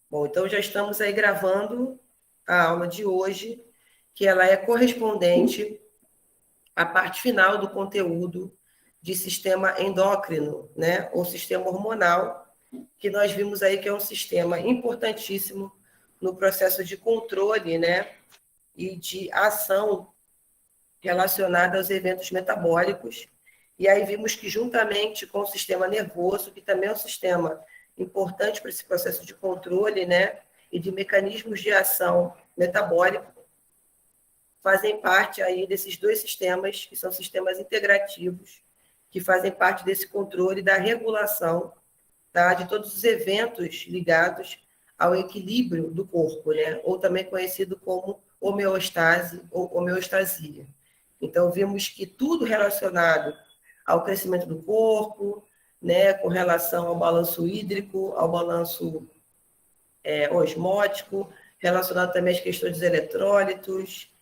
Bom, então já estamos aí gravando a aula de hoje, que ela é correspondente à parte final do conteúdo de sistema endócrino, né, ou sistema hormonal, que nós vimos aí que é um sistema importantíssimo no processo de controle, né, e de ação relacionada aos eventos metabólicos. E aí vimos que, juntamente com o sistema nervoso, que também é um sistema importante para esse processo de controle, né, e de mecanismos de ação metabólico, fazem parte aí desses dois sistemas, que são sistemas integrativos, que fazem parte desse controle da regulação, tá, de todos os eventos ligados ao equilíbrio do corpo, né, ou também conhecido como homeostase ou homeostasia. Então, vimos que tudo relacionado ao crescimento do corpo, né, com relação ao balanço hídrico, ao balanço osmótico, relacionado também às questões dos eletrólitos,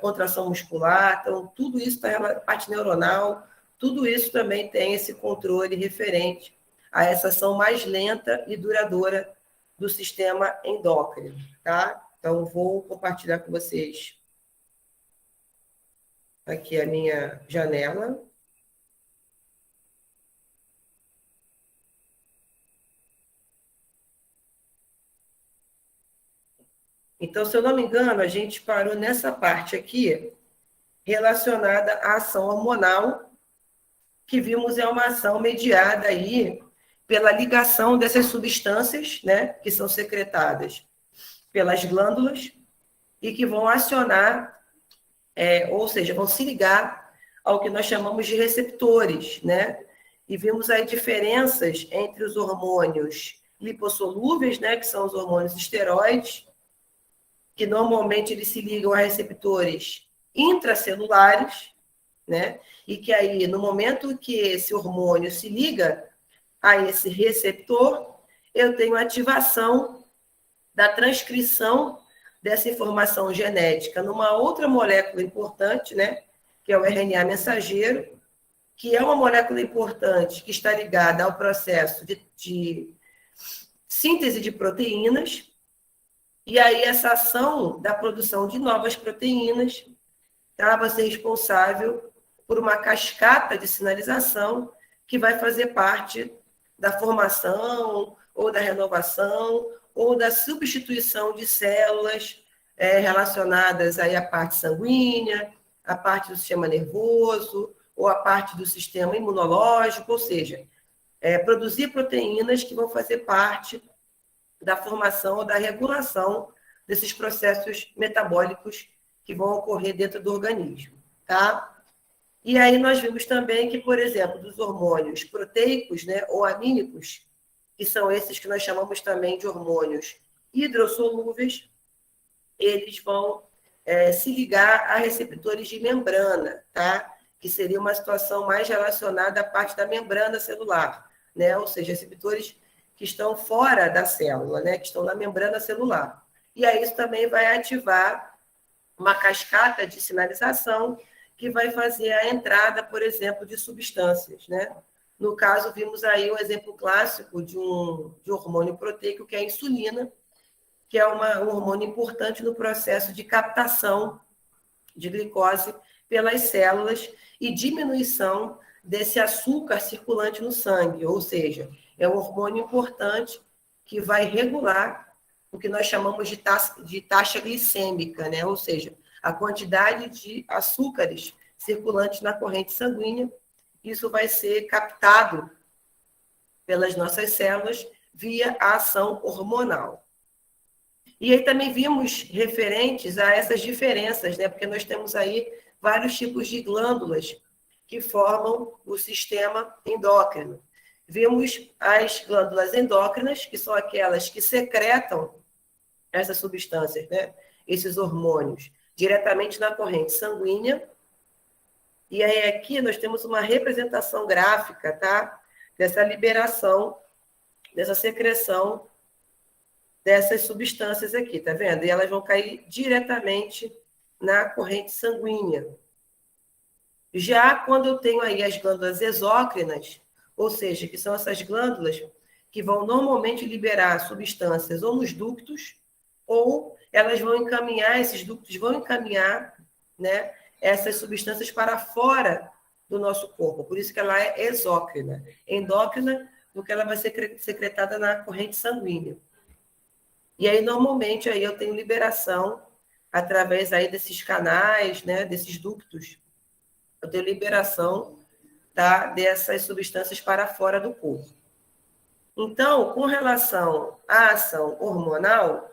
contração muscular, então, tudo isso está, parte neuronal, tudo isso também tem esse controle referente a essa ação mais lenta e duradoura do sistema endócrino, tá? Então, vou compartilhar com vocês aqui a minha janela. Então, se eu não me engano, a gente parou nessa parte aqui, relacionada à ação hormonal, que vimos é uma ação mediada aí pela ligação dessas substâncias, né, que são secretadas pelas glândulas e que vão acionar, ou seja, vão se ligar ao que nós chamamos de receptores, né? E vimos aí diferenças entre os hormônios lipossolúveis, né, que são os hormônios esteroides, que normalmente eles se ligam a receptores intracelulares, né? E que aí, no momento que esse hormônio se liga a esse receptor, eu tenho ativação da transcrição dessa informação genética numa outra molécula importante, né? Que é o RNA mensageiro, que é uma molécula importante que está ligada ao processo de síntese de proteínas, e aí essa ação da produção de novas proteínas vai ser responsável por uma cascata de sinalização que vai fazer parte da formação ou da renovação ou da substituição de células relacionadas aí à parte sanguínea, à parte do sistema nervoso ou à parte do sistema imunológico, ou seja, produzir proteínas que vão fazer parte da formação ou da regulação desses processos metabólicos que vão ocorrer dentro do organismo, tá? E aí nós vimos também que, por exemplo, dos hormônios proteicos, né, ou amínicos, que são esses que nós chamamos também de hormônios hidrossolúveis, eles vão se ligar a receptores de membrana, tá? Que seria uma situação mais relacionada à parte da membrana celular, né? Ou seja, receptores que estão fora da célula, né? Que estão na membrana celular. E aí isso também vai ativar uma cascata de sinalização que vai fazer a entrada, por exemplo, de substâncias, né? No caso, vimos aí um exemplo clássico de um hormônio proteico, que é a insulina, que é um hormônio importante no processo de captação de glicose pelas células e diminuição desse açúcar circulante no sangue, ou seja, é um hormônio importante que vai regular o que nós chamamos de taxa glicêmica, né? Ou seja, a quantidade de açúcares circulantes na corrente sanguínea. Isso vai ser captado pelas nossas células via a ação hormonal. E aí também vimos referentes a essas diferenças, né? Porque nós temos aí vários tipos de glândulas que formam o sistema endócrino. Vimos as glândulas endócrinas, que são aquelas que secretam essas substâncias, né? Esses hormônios, diretamente na corrente sanguínea. E aí aqui nós temos uma representação gráfica, tá? Dessa liberação, dessa secreção dessas substâncias aqui, tá vendo? E elas vão cair diretamente na corrente sanguínea. Já quando eu tenho aí as glândulas exócrinas, ou seja, que são essas glândulas que vão normalmente liberar substâncias ou nos ductos, ou elas vão encaminhar, esses ductos vão encaminhar, né, essas substâncias para fora do nosso corpo. Por isso que ela é exócrina. Endócrina, porque ela vai ser secretada na corrente sanguínea. E aí, normalmente, aí eu tenho liberação através aí desses canais, né, desses ductos. Eu tenho liberação, tá, dessas substâncias para fora do corpo. Então, com relação à ação hormonal,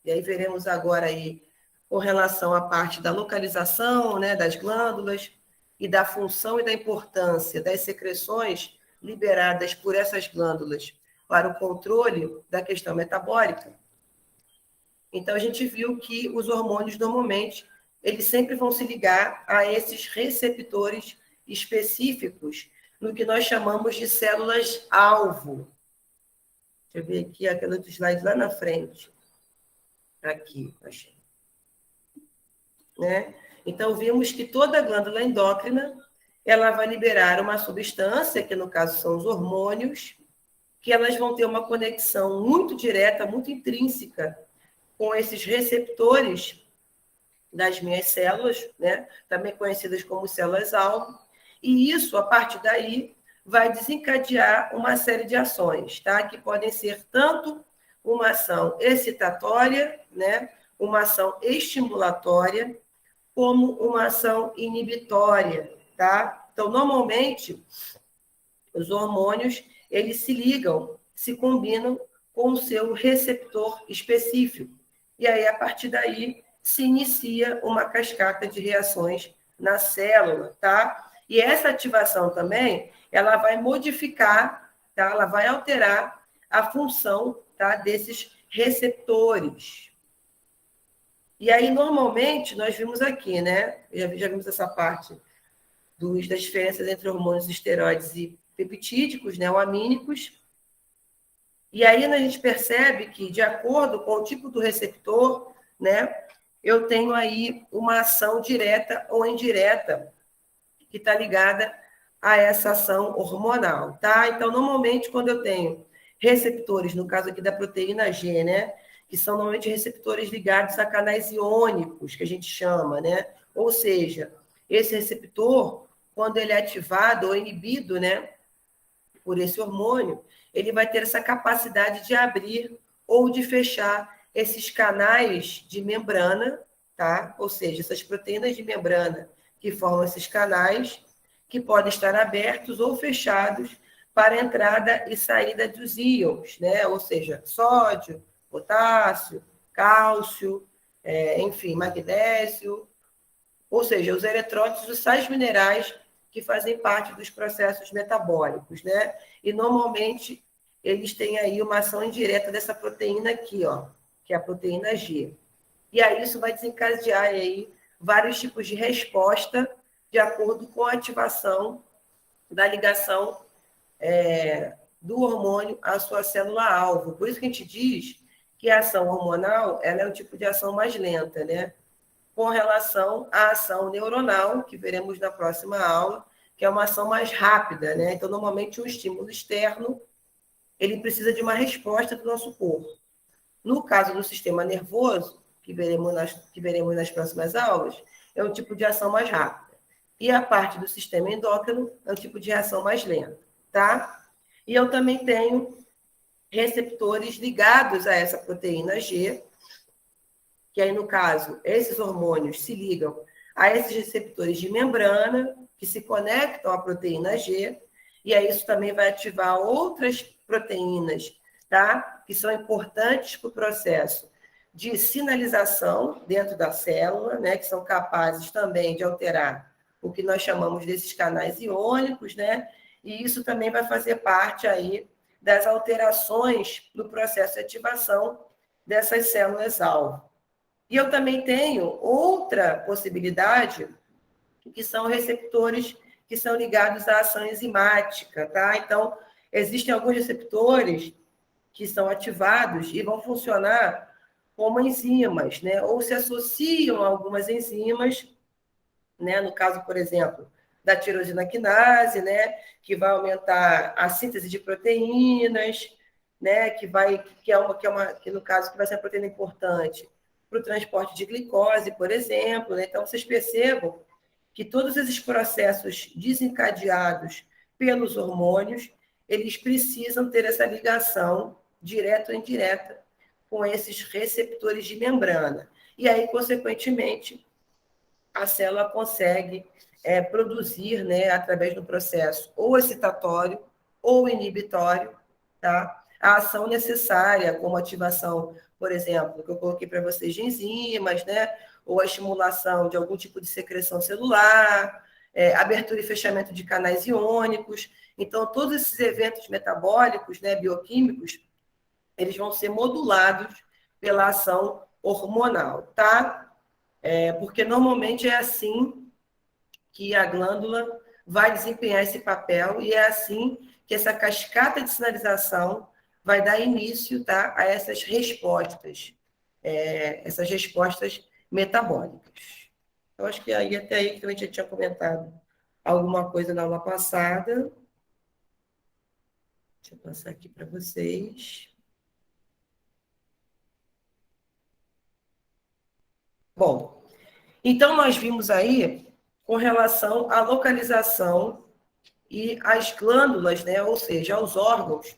e aí veremos agora aí com relação à parte da localização, né, das glândulas e da função e da importância das secreções liberadas por essas glândulas para o controle da questão metabólica. Então, a gente viu que os hormônios, normalmente, eles sempre vão se ligar a esses receptores específicos no que nós chamamos de células-alvo. Deixa eu ver aqui aquele outro slide lá na frente. Aqui, achei. Né? Então, vimos que toda glândula endócrina, ela vai liberar uma substância, que no caso são os hormônios, que elas vão ter uma conexão muito direta, muito intrínseca com esses receptores das minhas células, né? Também conhecidas como células-alvo, e isso, a partir daí, vai desencadear uma série de ações, tá? Que podem ser tanto uma ação excitatória, né? Uma ação estimulatória, como uma ação inibitória, tá? Então, normalmente, os hormônios, eles se ligam, se combinam com o seu receptor específico. E aí, a partir daí, se inicia uma cascata de reações na célula, tá? E essa ativação também, ela vai modificar, tá? Ela vai alterar a função, tá, desses receptores. E aí, normalmente, nós vimos aqui, né? Já vimos essa parte das diferenças entre hormônios esteroides e peptídicos, né? Ou amínicos. E aí a gente percebe que, de acordo com o tipo do receptor, né? Eu tenho aí uma ação direta ou indireta que está ligada a essa ação hormonal, tá? Então, normalmente, quando eu tenho receptores, no caso aqui da proteína G, né? Que são normalmente receptores ligados a canais iônicos, que a gente chama, né? Ou seja, esse receptor, quando ele é ativado ou inibido, né? Por esse hormônio, ele vai ter essa capacidade de abrir ou de fechar esses canais de membrana, tá? Ou seja, essas proteínas de membrana que formam esses canais, que podem estar abertos ou fechados para entrada e saída dos íons, né? Ou seja, sódio, potássio, cálcio, enfim, magnésio, ou seja, os eletrólitos, os sais minerais que fazem parte dos processos metabólicos, né? E normalmente eles têm aí uma ação indireta dessa proteína aqui, ó, que é a proteína G. E aí isso vai desencadear aí vários tipos de resposta de acordo com a ativação da ligação do hormônio à sua célula-alvo. Por isso que a gente diz que a ação hormonal ela é um tipo de ação mais lenta, né? Com relação à ação neuronal, que veremos na próxima aula, que é uma ação mais rápida, né? Então, normalmente, um estímulo externo, ele precisa de uma resposta do nosso corpo. No caso do sistema nervoso, que veremos nas próximas aulas, é um tipo de ação mais rápida. E a parte do sistema endócrino é um tipo de reação mais lenta, tá? E eu também tenho receptores ligados a essa proteína G, que aí, no caso, esses hormônios se ligam a esses receptores de membrana, que se conectam à proteína G, e aí isso também vai ativar outras proteínas, tá? Que são importantes para o processo de sinalização dentro da célula, né? Que são capazes também de alterar o que nós chamamos desses canais iônicos, né? E isso também vai fazer parte aí das alterações no processo de ativação dessas células-alvo. E eu também tenho outra possibilidade, que são receptores que são ligados à ação enzimática, tá? Então, existem alguns receptores que são ativados e vão funcionar como enzimas, né? Ou se associam a algumas enzimas, né? No caso, por exemplo, da tirosina quinase, né, que vai aumentar a síntese de proteínas, né, que no caso que vai ser uma proteína importante para o transporte de glicose, por exemplo, né? Então vocês percebam que todos esses processos desencadeados pelos hormônios, eles precisam ter essa ligação direta ou indireta com esses receptores de membrana. E aí, consequentemente, a célula consegue produzir, né, através do processo ou excitatório ou inibitório, tá? A ação necessária, como ativação, por exemplo, que eu coloquei para vocês, de enzimas, né? Ou a estimulação de algum tipo de secreção celular, abertura e fechamento de canais iônicos. Então, todos esses eventos metabólicos, né, bioquímicos, eles vão ser modulados pela ação hormonal, tá? Porque normalmente é assim que a glândula vai desempenhar esse papel e é assim que essa cascata de sinalização vai dar início, tá, a essas respostas metabólicas. Eu acho que aí até aí que a gente já tinha comentado alguma coisa na aula passada. Deixa eu passar aqui para vocês. Bom, então nós vimos aí com relação à localização e às glândulas, né, ou seja, aos órgãos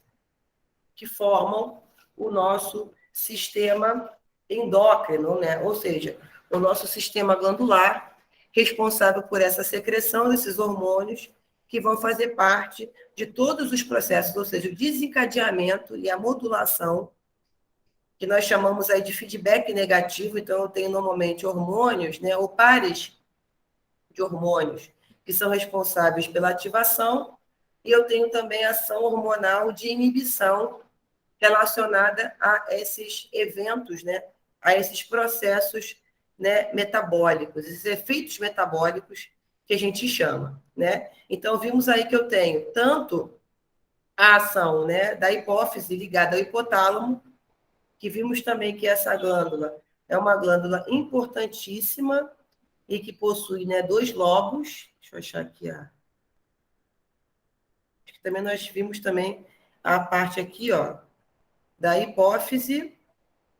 que formam o nosso sistema endócrino, né, ou seja, o nosso sistema glandular, responsável por essa secreção desses hormônios que vão fazer parte de todos os processos, ou seja, o desencadeamento e a modulação, que nós chamamos aí de feedback negativo. Então, eu tenho normalmente hormônios, né, ou pares de hormônios, que são responsáveis pela ativação, e eu tenho também ação hormonal de inibição relacionada a esses eventos, né, a esses processos, né, metabólicos, esses efeitos metabólicos que a gente chama, né? Então, vimos aí que eu tenho tanto a ação, né, da hipófise ligada ao hipotálamo, que vimos também que essa glândula é uma glândula importantíssima e que possui, né, dois lobos. Deixa eu achar aqui também nós vimos também a parte aqui, ó, da hipófise,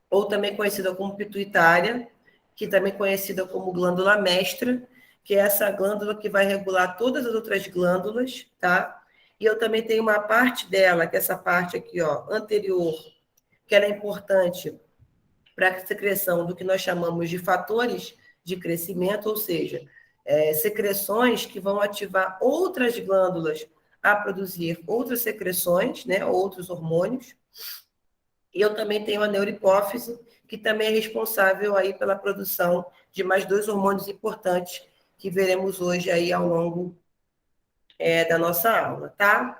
ou também conhecida como pituitária, que também é conhecida como glândula mestra, que é essa glândula que vai regular todas as outras glândulas, tá? E eu também tenho uma parte dela, que é essa parte aqui, ó, anterior, que ela é importante para a secreção do que nós chamamos de fatores de crescimento, ou seja, secreções que vão ativar outras glândulas a produzir outras secreções, né, outros hormônios. E eu também tenho a neurohipófise, que também é responsável aí pela produção de mais dois hormônios importantes que veremos hoje aí ao longo da nossa aula, tá?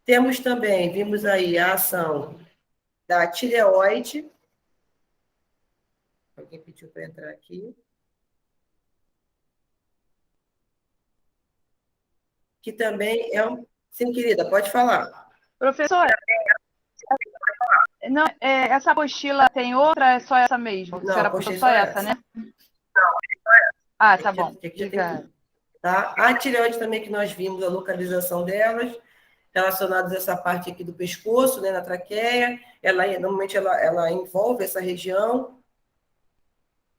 Temos também, vimos aí a ação da tireoide. Alguém pediu para entrar aqui. Que também é um... Sim, querida, pode falar. Professora, não, essa apostila tem outra, é só essa mesmo? Não, Será postei só só essa, essa. né? Ah, tá Aqui bom. já tem tudo. Tá? A tireoide também que nós vimos a localização delas, relacionadas a essa parte aqui do pescoço, né, na traqueia. Normalmente ela envolve essa região.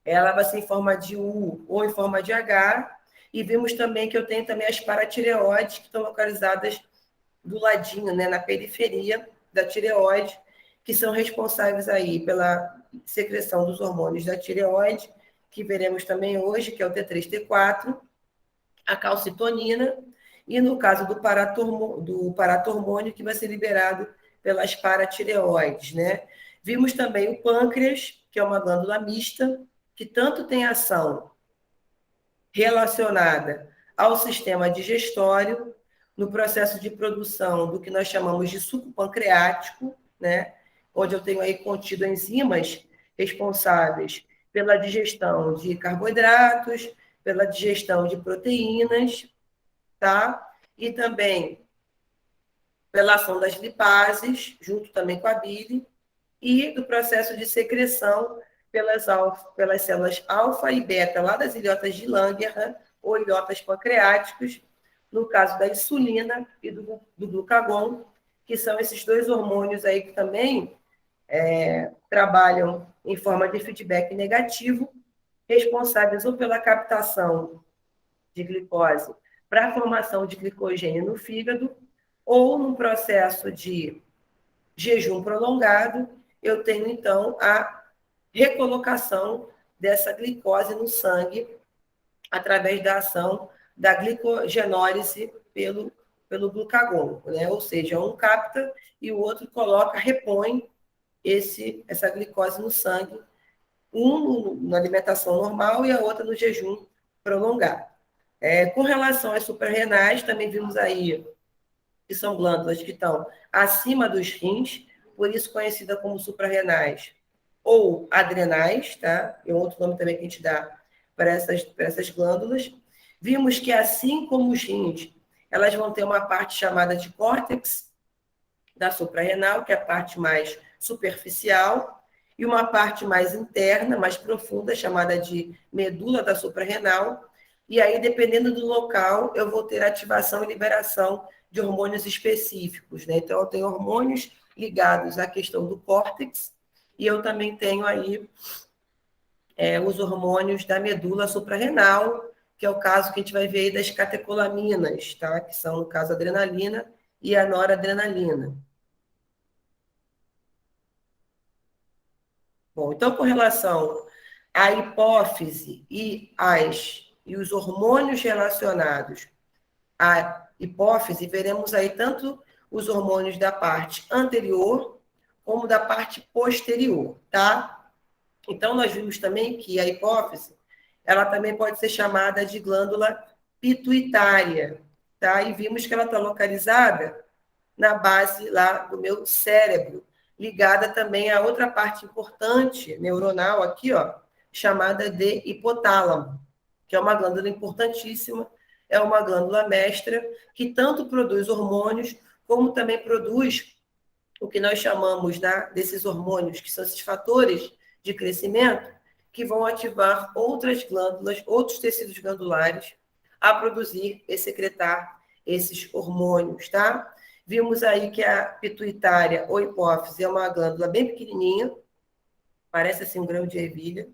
Ela vai ser em forma de U ou em forma de H. E vimos também que eu tenho também as paratireoides, que estão localizadas do ladinho, né, na periferia da tireoide, que são responsáveis aí pela secreção dos hormônios da tireoide, que veremos também hoje, que é o T3, T4, a calcitonina, e no caso do paratormônio, que vai ser liberado pelas paratireoides, né? Vimos também o pâncreas, que é uma glândula mista, que tanto tem ação relacionada ao sistema digestório, no processo de produção do que nós chamamos de suco pancreático, né? Onde eu tenho aí contido enzimas responsáveis pela digestão de carboidratos, pela digestão de proteínas, tá? E também pela ação das lipases, junto também com a bile, e do processo de secreção pelas células alfa e beta, lá das ilhotas de Langerhans, ou ilhotas pancreáticos, no caso da insulina e do glucagon, que são esses dois hormônios aí que também trabalham em forma de feedback negativo, responsáveis ou pela captação de glicose para a formação de glicogênio no fígado, ou num processo de jejum prolongado, eu tenho, então, a recolocação dessa glicose no sangue através da ação da glicogenólise pelo glucagon, né? Ou seja, um capta e o outro coloca, repõe essa glicose no sangue, na alimentação normal e a outra no jejum prolongado. Com relação às suprarrenais, também vimos aí que são glândulas que estão acima dos rins, por isso conhecida como suprarrenais ou adrenais, tá? É outro nome também que a gente dá para essas glândulas. Vimos que, assim como os rins, elas vão ter uma parte chamada de córtex da suprarrenal, que é a parte mais superficial, e uma parte mais interna, mais profunda, chamada de medula da suprarrenal. E aí, dependendo do local, eu vou ter ativação e liberação de hormônios específicos, né? Então, eu tenho hormônios ligados à questão do córtex, e eu também tenho aí os hormônios da medula suprarrenal, que é o caso que a gente vai ver aí das catecolaminas, tá? Que são, no caso, a adrenalina e a noradrenalina. Bom, então, com relação à hipófise e os hormônios relacionados à hipófise, veremos aí tanto os hormônios da parte anterior como da parte posterior, tá? Então, nós vimos também que a hipófise, ela também pode ser chamada de glândula pituitária, tá? E vimos que ela está localizada na base lá do meu cérebro, ligada também a outra parte importante neuronal aqui, ó, chamada de hipotálamo, que é uma glândula importantíssima, é uma glândula mestra que tanto produz hormônios, como também produz o que nós chamamos, né, desses hormônios, que são esses fatores de crescimento, que vão ativar outras glândulas, outros tecidos glandulares, a produzir e secretar esses hormônios, tá? Vimos aí que a pituitária ou hipófise é uma glândula bem pequenininha, parece assim um grão de ervilha,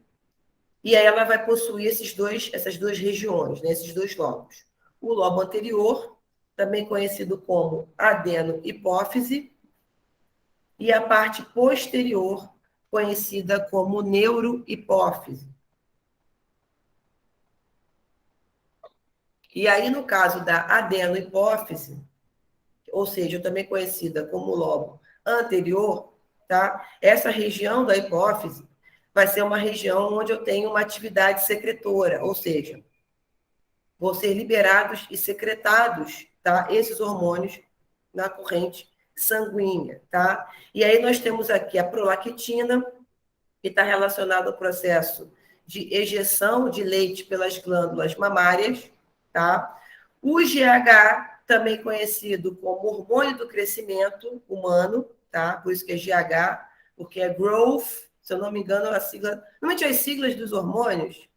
e aí ela vai possuir essas duas regiões, né, esses dois lobos. O lobo anterior, também conhecido como adeno-hipófise, e a parte posterior, conhecida como neurohipófise. E aí, no caso da adenohipófise, ou seja, também conhecida como lobo anterior, tá? Essa região da hipófise vai ser uma região onde eu tenho uma atividade secretora, ou seja, vão ser liberados e secretados, tá? Esses hormônios na corrente sanguínea, tá? E aí nós temos aqui a prolactina, que está relacionado ao processo de ejeção de leite pelas glândulas mamárias, tá? O GH, também conhecido como hormônio do crescimento humano, tá? Por isso que é GH, porque é growth, se eu não me engano, a sigla. Normalmente as siglas dos hormônios,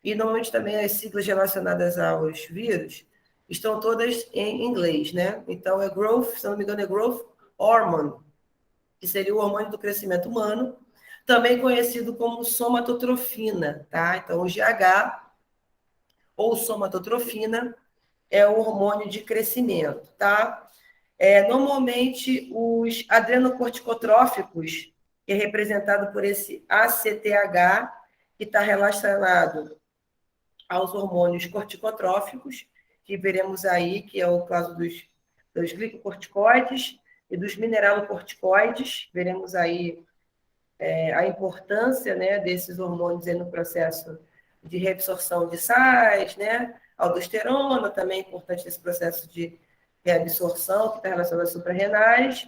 e normalmente também as siglas relacionadas aos vírus, estão todas em inglês, né? Então é growth, se eu não me engano, é growth hormone, que seria o hormônio do crescimento humano, também conhecido como somatotrofina, tá? Então, o GH ou somatotrofina é o hormônio de crescimento, tá? Normalmente, os adrenocorticotróficos, que é representado por esse ACTH, que está relacionado aos hormônios corticotróficos, que veremos aí, que é o caso dos glicocorticoides e dos mineralocorticoides, veremos aí a importância, né, desses hormônios aí no processo de reabsorção de sais, né, aldosterona também é importante nesse processo de reabsorção, que está relacionado às suprarrenais,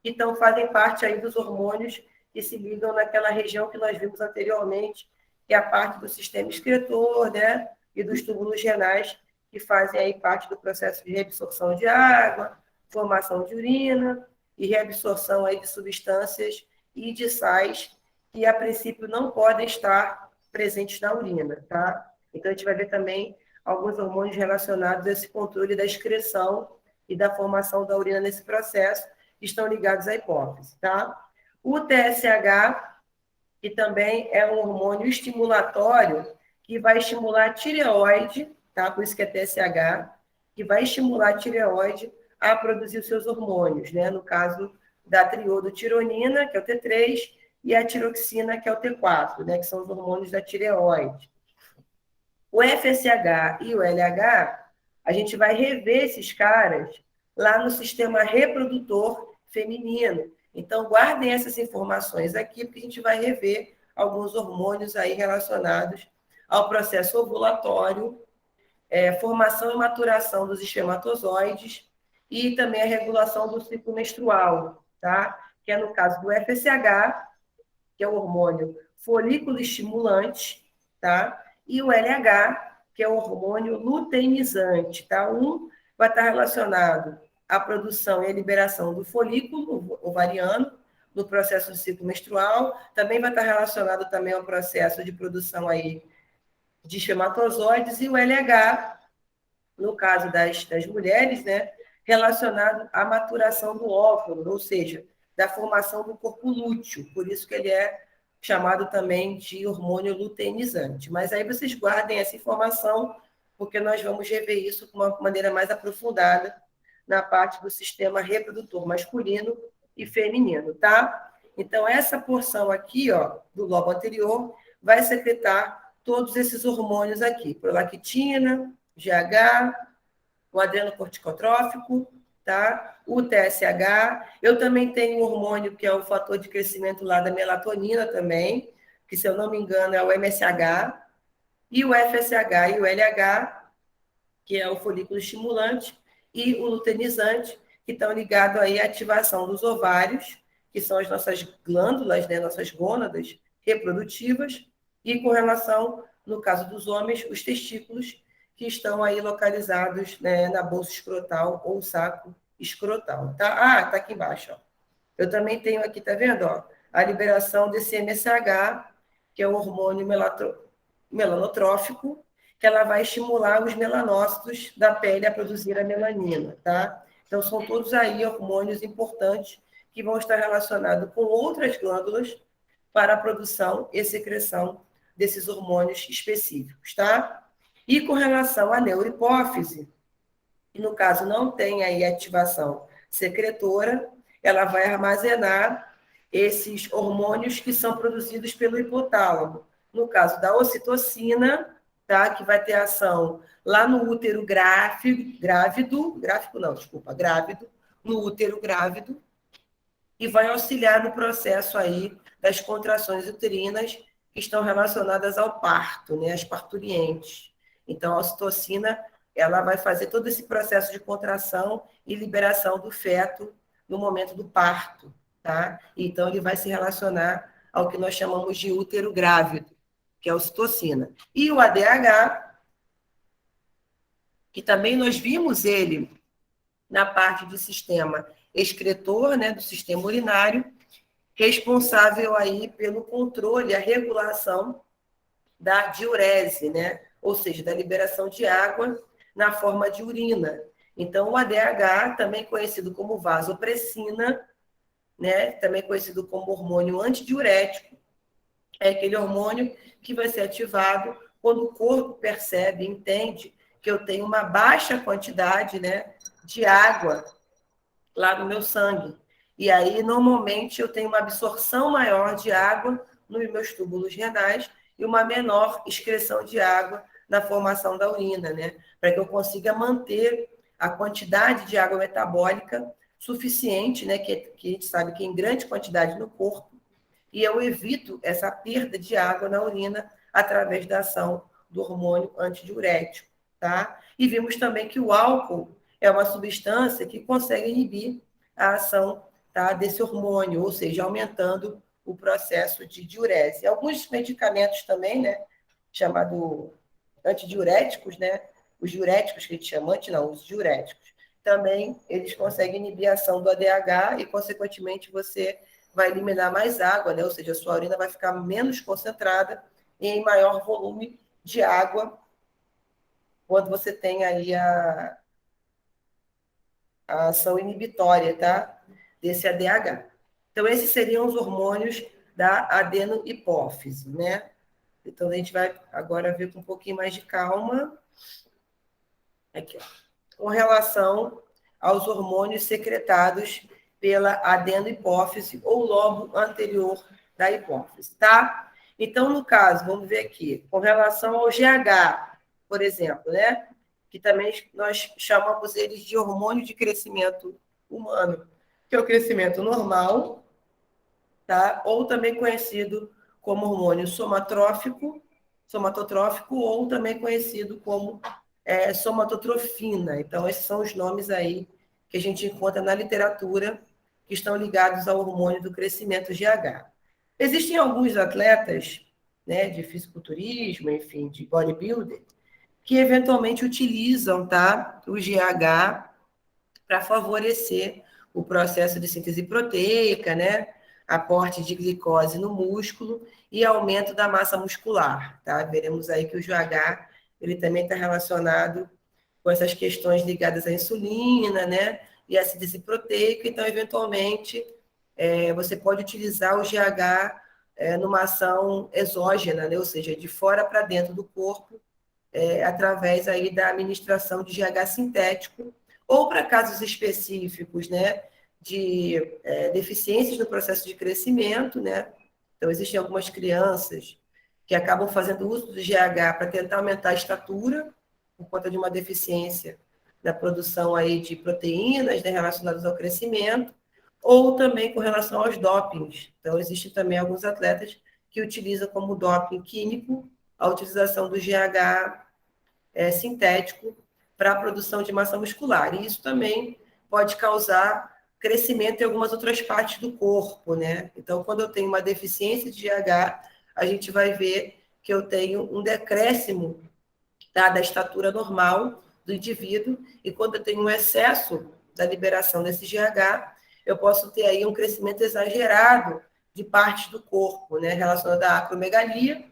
então fazem parte aí dos hormônios que se ligam naquela região que nós vimos anteriormente, que é a parte do sistema excretor, né, e dos túbulos renais, que fazem aí parte do processo de reabsorção de água, formação de urina e reabsorção aí de substâncias e de sais que, a princípio, não podem estar presentes na urina, tá? Então, a gente vai ver também alguns hormônios relacionados a esse controle da excreção e da formação da urina nesse processo, que estão ligados à hipófise, tá? O TSH, que também é um hormônio estimulatório, que vai estimular a tireoide, tá? Por isso que é TSH, que vai estimular a tireoide a produzir os seus hormônios, né? No caso da triodotironina, que é o T3, e a tiroxina, que é o T4, né? Que são os hormônios da tireoide. O FSH e o LH, a gente vai rever esses caras lá no sistema reprodutor feminino. Então, guardem essas informações aqui, porque a gente vai rever alguns hormônios aí relacionados ao processo ovulatório, formação e maturação dos espermatozoides e também a regulação do ciclo menstrual, tá? Que é no caso do FSH, que é o hormônio folículo estimulante, tá? E o LH, que é o hormônio luteinizante, tá? Um vai estar relacionado à produção e à liberação do folículo ovariano no processo do ciclo menstrual, também vai estar relacionado também ao processo de produção aí de espermatozoides, e o LH, no caso das mulheres, né, relacionado à maturação do óvulo, ou seja, da formação do corpo lúteo, por isso que ele é chamado também de hormônio luteinizante. Mas aí vocês guardem essa informação, porque nós vamos rever isso de uma maneira mais aprofundada na parte do sistema reprodutor masculino e feminino, tá? Então, essa porção aqui, ó, do lobo anterior, vai secretar todos esses hormônios aqui, prolactina, GH, o adrenocorticotrófico, tá? O TSH. Eu também tenho um hormônio que é o fator de crescimento lá da melatonina também, que, se eu não me engano, é o MSH, e o FSH e o LH, que é o folículo estimulante, e o luteinizante, que estão ligados aí à ativação dos ovários, que são as nossas glândulas, né, nossas gônadas reprodutivas, e com relação, no caso dos homens, os testículos, que estão aí localizados, né, na bolsa escrotal ou saco escrotal, tá? Ah, tá aqui embaixo, ó. Eu também tenho aqui, tá vendo, ó, a liberação desse MSH, que é o hormônio melanotrófico, que ela vai estimular os melanócitos da pele a produzir a melanina, tá? Então, são todos aí hormônios importantes que vão estar relacionados com outras glândulas para a produção e secreção desses hormônios específicos, tá? E com relação à neurohipófise, que no caso não tem aí ativação secretora, ela vai armazenar esses hormônios que são produzidos pelo hipotálamo. No caso da ocitocina, tá? Que vai ter ação lá no útero grávido, no útero grávido, e vai auxiliar no processo aí das contrações uterinas que estão relacionadas ao parto, né, as parturientes. Então, a ocitocina, ela vai fazer todo esse processo de contração e liberação do feto no momento do parto, tá? Então, ele vai se relacionar ao que nós chamamos de útero grávido, que é a ocitocina. E o ADH, que também nós vimos ele na parte do sistema excretor, né, do sistema urinário, responsável aí pelo controle, a regulação da diurese, né? Ou seja, da liberação de água na forma de urina. Então, o ADH, também conhecido como vasopressina, né? Também conhecido como hormônio antidiurético, é aquele hormônio que vai ser ativado quando o corpo percebe, entende que eu tenho uma baixa quantidade, né, de água lá no meu sangue. E aí, normalmente, eu tenho uma absorção maior de água nos meus túbulos renais e uma menor excreção de água na formação da urina, né? Para que eu consiga manter a quantidade de água metabólica suficiente, né? Que a gente sabe que é em grande quantidade no corpo, e eu evito essa perda de água na urina através da ação do hormônio antidiurético, tá? E vimos também que o álcool é uma substância que consegue inibir a ação, tá, desse hormônio, ou seja, aumentando o processo de diurese. Alguns medicamentos também, né, chamado antidiuréticos, né, os diuréticos que a gente chama, os diuréticos, também eles conseguem inibir a ação do ADH e, consequentemente, você vai eliminar mais água, né, ou seja, a sua urina vai ficar menos concentrada e em maior volume de água quando você tem aí a ação inibitória, tá? Desse ADH. Então, esses seriam os hormônios da adenohipófise, né? Então, a gente vai agora ver com um pouquinho mais de calma. Aqui, ó. Com relação aos hormônios secretados pela adenohipófise ou lobo anterior da hipófise, tá? Então, no caso, vamos ver aqui, com relação ao GH, por exemplo, né? Que também nós chamamos eles de hormônio de crescimento humano, que é o crescimento normal, tá? Ou também conhecido como hormônio somatotrófico, ou também conhecido como somatotrofina. Então, esses são os nomes aí que a gente encontra na literatura que estão ligados ao hormônio do crescimento GH. Existem alguns atletas, né, de fisiculturismo, enfim, de bodybuilder, que eventualmente utilizam, tá, o GH para favorecer o processo de síntese proteica, né? Aporte de glicose no músculo e aumento da massa muscular, tá? Veremos aí que o GH ele também está relacionado com essas questões ligadas à insulina, né? E à síntese proteica, então, eventualmente, você pode utilizar o GH numa ação exógena, né? Ou seja, de fora para dentro do corpo, através aí da administração de GH sintético, ou para casos específicos, né, de deficiências no processo de crescimento, né? Então, existem algumas crianças que acabam fazendo uso do GH para tentar aumentar a estatura, por conta de uma deficiência na produção aí de proteínas, né, relacionadas ao crescimento, ou também com relação aos dopings. Então, existem também alguns atletas que utilizam como doping químico a utilização do GH sintético para a produção de massa muscular. E isso também pode causar crescimento em algumas outras partes do corpo, né? Então, quando eu tenho uma deficiência de GH, a gente vai ver que eu tenho um decréscimo, tá, da estatura normal do indivíduo, e quando eu tenho um excesso da liberação desse GH, eu posso ter aí um crescimento exagerado de partes do corpo, né, relacionado à acromegalia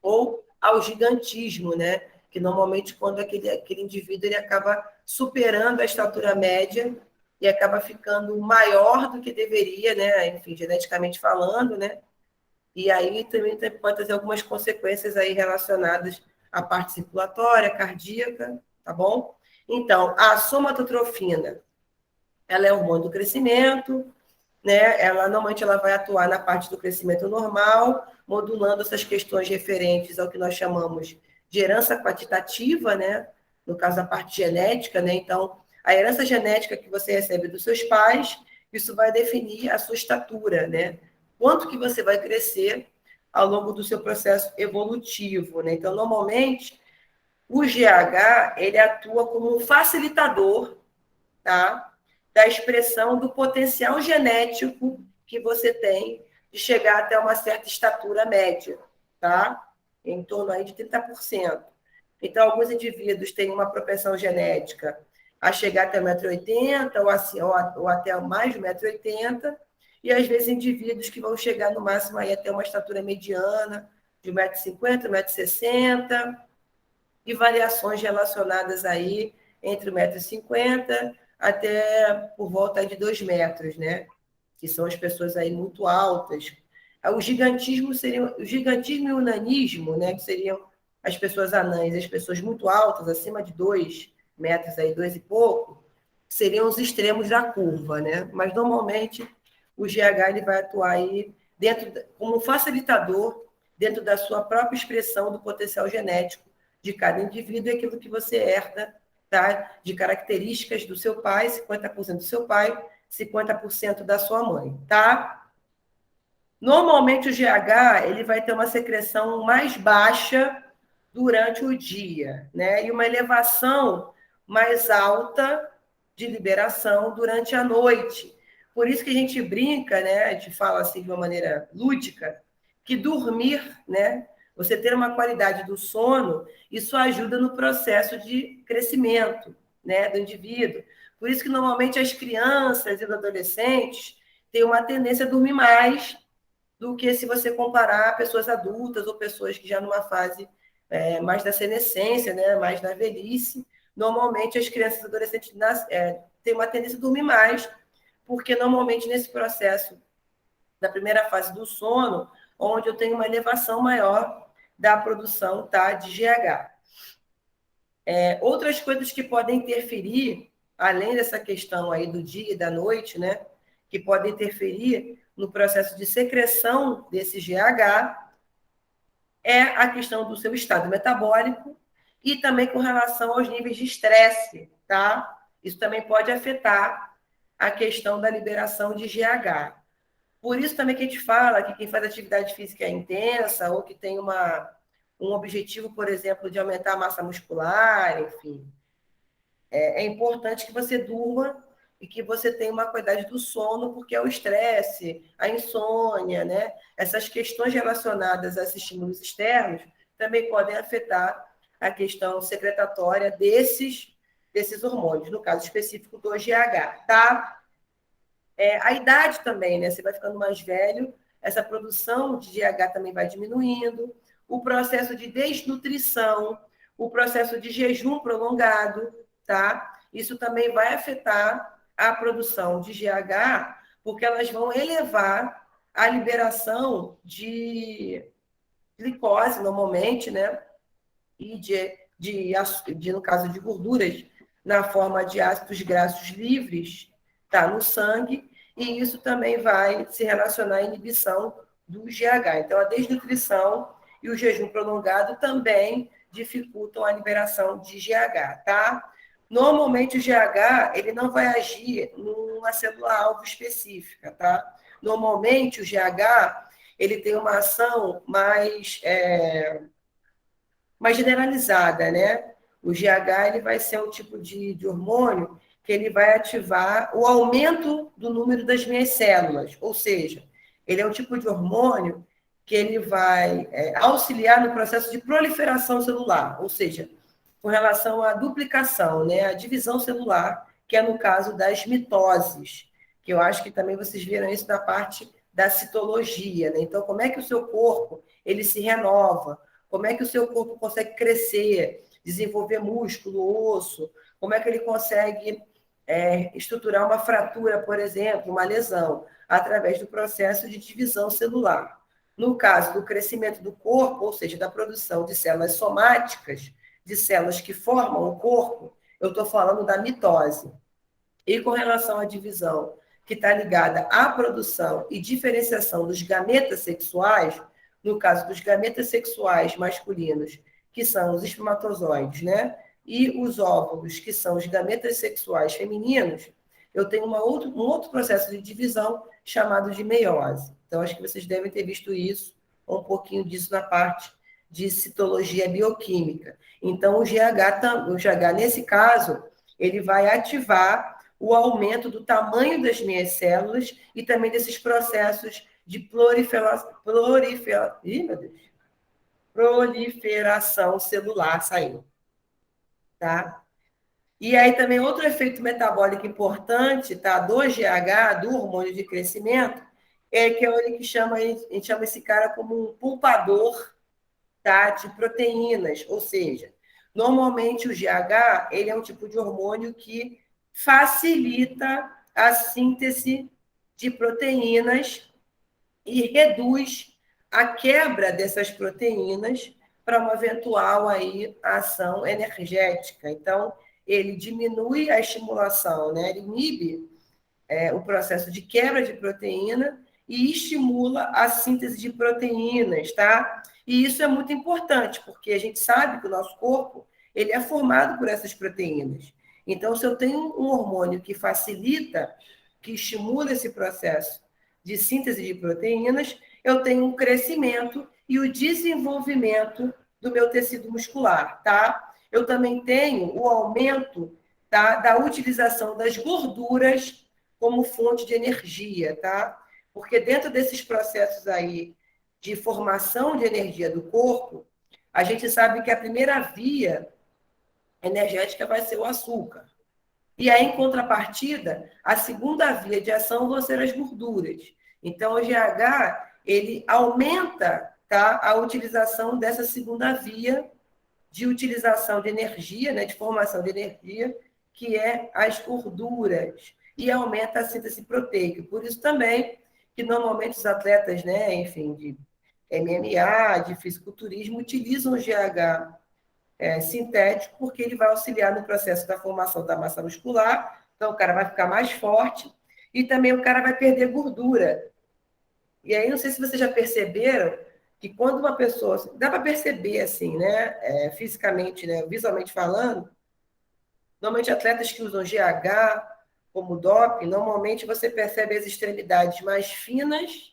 ou ao gigantismo, né? Que normalmente quando aquele indivíduo ele acaba superando a estatura média e acaba ficando maior do que deveria, né? Enfim, geneticamente falando, né? E aí também pode trazer algumas consequências aí relacionadas à parte circulatória, cardíaca, tá bom? Então, a somatotrofina, ela é hormônio do crescimento, né? Ela normalmente ela vai atuar na parte do crescimento normal, modulando essas questões referentes ao que nós chamamos de herança quantitativa, né? No caso da parte genética, né? Então, a herança genética que você recebe dos seus pais, isso vai definir a sua estatura, né? Quanto que você vai crescer ao longo do seu processo evolutivo, né? Então, normalmente, o GH, ele atua como um facilitador, tá? Da expressão do potencial genético que você tem de chegar até uma certa estatura média, tá? Em torno aí de 30%. Então, alguns indivíduos têm uma propensão genética a chegar até 1,80m ou, assim, ou até mais de 1,80m, e às vezes indivíduos que vão chegar no máximo aí até uma estatura mediana de 1,50m, 1,60m, e variações relacionadas aí entre 1,50 m até por volta de 2 metros, né? Que são as pessoas aí muito altas. O gigantismo seria o gigantismo e o nanismo, né? Que seriam as pessoas anãs, as pessoas muito altas, acima de 2 metros, aí, 2 e pouco, seriam os extremos da curva, né? Mas normalmente o GH ele vai atuar aí como um facilitador dentro da sua própria expressão do potencial genético de cada indivíduo, é aquilo que você herda, tá? De características do seu pai, 50% do seu pai, 50% da sua mãe, tá? Normalmente o GH ele vai ter uma secreção mais baixa durante o dia, né? E uma elevação mais alta de liberação durante a noite. Por isso que a gente brinca, né? A gente fala assim de uma maneira lúdica, que dormir, né? Você ter uma qualidade do sono, isso ajuda no processo de crescimento, né, do indivíduo. Por isso que normalmente as crianças e os adolescentes têm uma tendência a dormir mais do que se você comparar pessoas adultas ou pessoas que já numa fase mais da senescência, né? Mais da velhice. Normalmente, as crianças e adolescentes têm uma tendência a dormir mais, porque normalmente nesse processo da primeira fase do sono, onde eu tenho uma elevação maior da produção, tá, de GH. Outras coisas que podem interferir, além dessa questão aí do dia e da noite, né, que podem interferir no processo de secreção desse GH, é a questão do seu estado metabólico e também com relação aos níveis de estresse, tá? Isso também pode afetar a questão da liberação de GH. Por isso também que a gente fala que quem faz atividade física intensa ou que tem um objetivo, por exemplo, de aumentar a massa muscular, enfim, é importante que você durma e que você tenha uma qualidade do sono, porque é o estresse, a insônia, né? Essas questões relacionadas a esses estímulos externos também podem afetar a questão secretatória desses hormônios, no caso específico do GH, tá? A idade também, né? Você vai ficando mais velho, essa produção de GH também vai diminuindo, o processo de desnutrição, o processo de jejum prolongado, tá? Isso também vai afetar a produção de GH, porque elas vão elevar a liberação de glicose, normalmente, né? E no caso de gorduras, na forma de ácidos graxos livres, tá, no sangue, e isso também vai se relacionar à inibição do GH. Então, a desnutrição e o jejum prolongado também dificultam a liberação de GH, tá? Normalmente, o GH, ele não vai agir numa célula-alvo específica, tá? Normalmente, o GH, ele tem uma ação mais generalizada, né? O GH ele vai ser um tipo de hormônio que ele vai ativar o aumento do número das minhas células, ou seja, ele é um tipo de hormônio que ele vai auxiliar no processo de proliferação celular, ou seja, com relação à duplicação, né, a divisão celular, que é no caso das mitoses, que eu acho que também vocês viram isso na parte da citologia, né? Então, como é que o seu corpo ele se renova? Como é que o seu corpo consegue crescer, desenvolver músculo, osso? Como é que ele consegue estruturar uma fratura, por exemplo, uma lesão, através do processo de divisão celular. No caso do crescimento do corpo, ou seja, da produção de células somáticas, de células que formam o corpo, eu estou falando da mitose. E com relação à divisão, que está ligada à produção e diferenciação dos gametas sexuais, no caso dos gametas sexuais masculinos, que são os espermatozoides, né? E os óvulos, que são os gametas sexuais femininos, eu tenho um outro processo de divisão chamado de meiose. Então, acho que vocês devem ter visto isso, ou um pouquinho disso na parte de citologia bioquímica. Então, o GH, nesse caso, ele vai ativar o aumento do tamanho das minhas células e também desses processos de proliferação celular saindo. Tá? E aí também outro efeito metabólico importante, tá, do GH, do hormônio de crescimento, é que é ele que a gente chama esse cara como um pulpador, tá, de proteínas, ou seja, normalmente o GH, ele é um tipo de hormônio que facilita a síntese de proteínas e reduz a quebra dessas proteínas para uma eventual aí ação energética. Então, ele diminui a estimulação, né? Ele inibe o processo de quebra de proteína e estimula a síntese de proteínas, tá? E isso é muito importante, porque a gente sabe que o nosso corpo ele é formado por essas proteínas. Então, se eu tenho um hormônio que facilita, que estimula esse processo de síntese de proteínas, eu tenho um crescimento e o desenvolvimento do meu tecido muscular, tá? Eu também tenho o aumento, tá, da utilização das gorduras como fonte de energia, tá? Porque dentro desses processos aí de formação de energia do corpo, a gente sabe que a primeira via energética vai ser o açúcar. E aí, em contrapartida, a segunda via de ação vão ser as gorduras. Então, o GH, ele aumenta, tá, a utilização dessa segunda via de utilização de energia, né, de formação de energia, que é as gorduras, e aumenta a síntese proteica. Por isso também que normalmente os atletas, né, enfim, de MMA, de fisiculturismo, utilizam o GH sintético, porque ele vai auxiliar no processo da formação da massa muscular, então o cara vai ficar mais forte, e também o cara vai perder gordura. E aí, não sei se vocês já perceberam que quando uma pessoa... Dá para perceber, assim, né? Fisicamente, né? Visualmente falando, normalmente atletas que usam GH como doping, normalmente você percebe as extremidades mais finas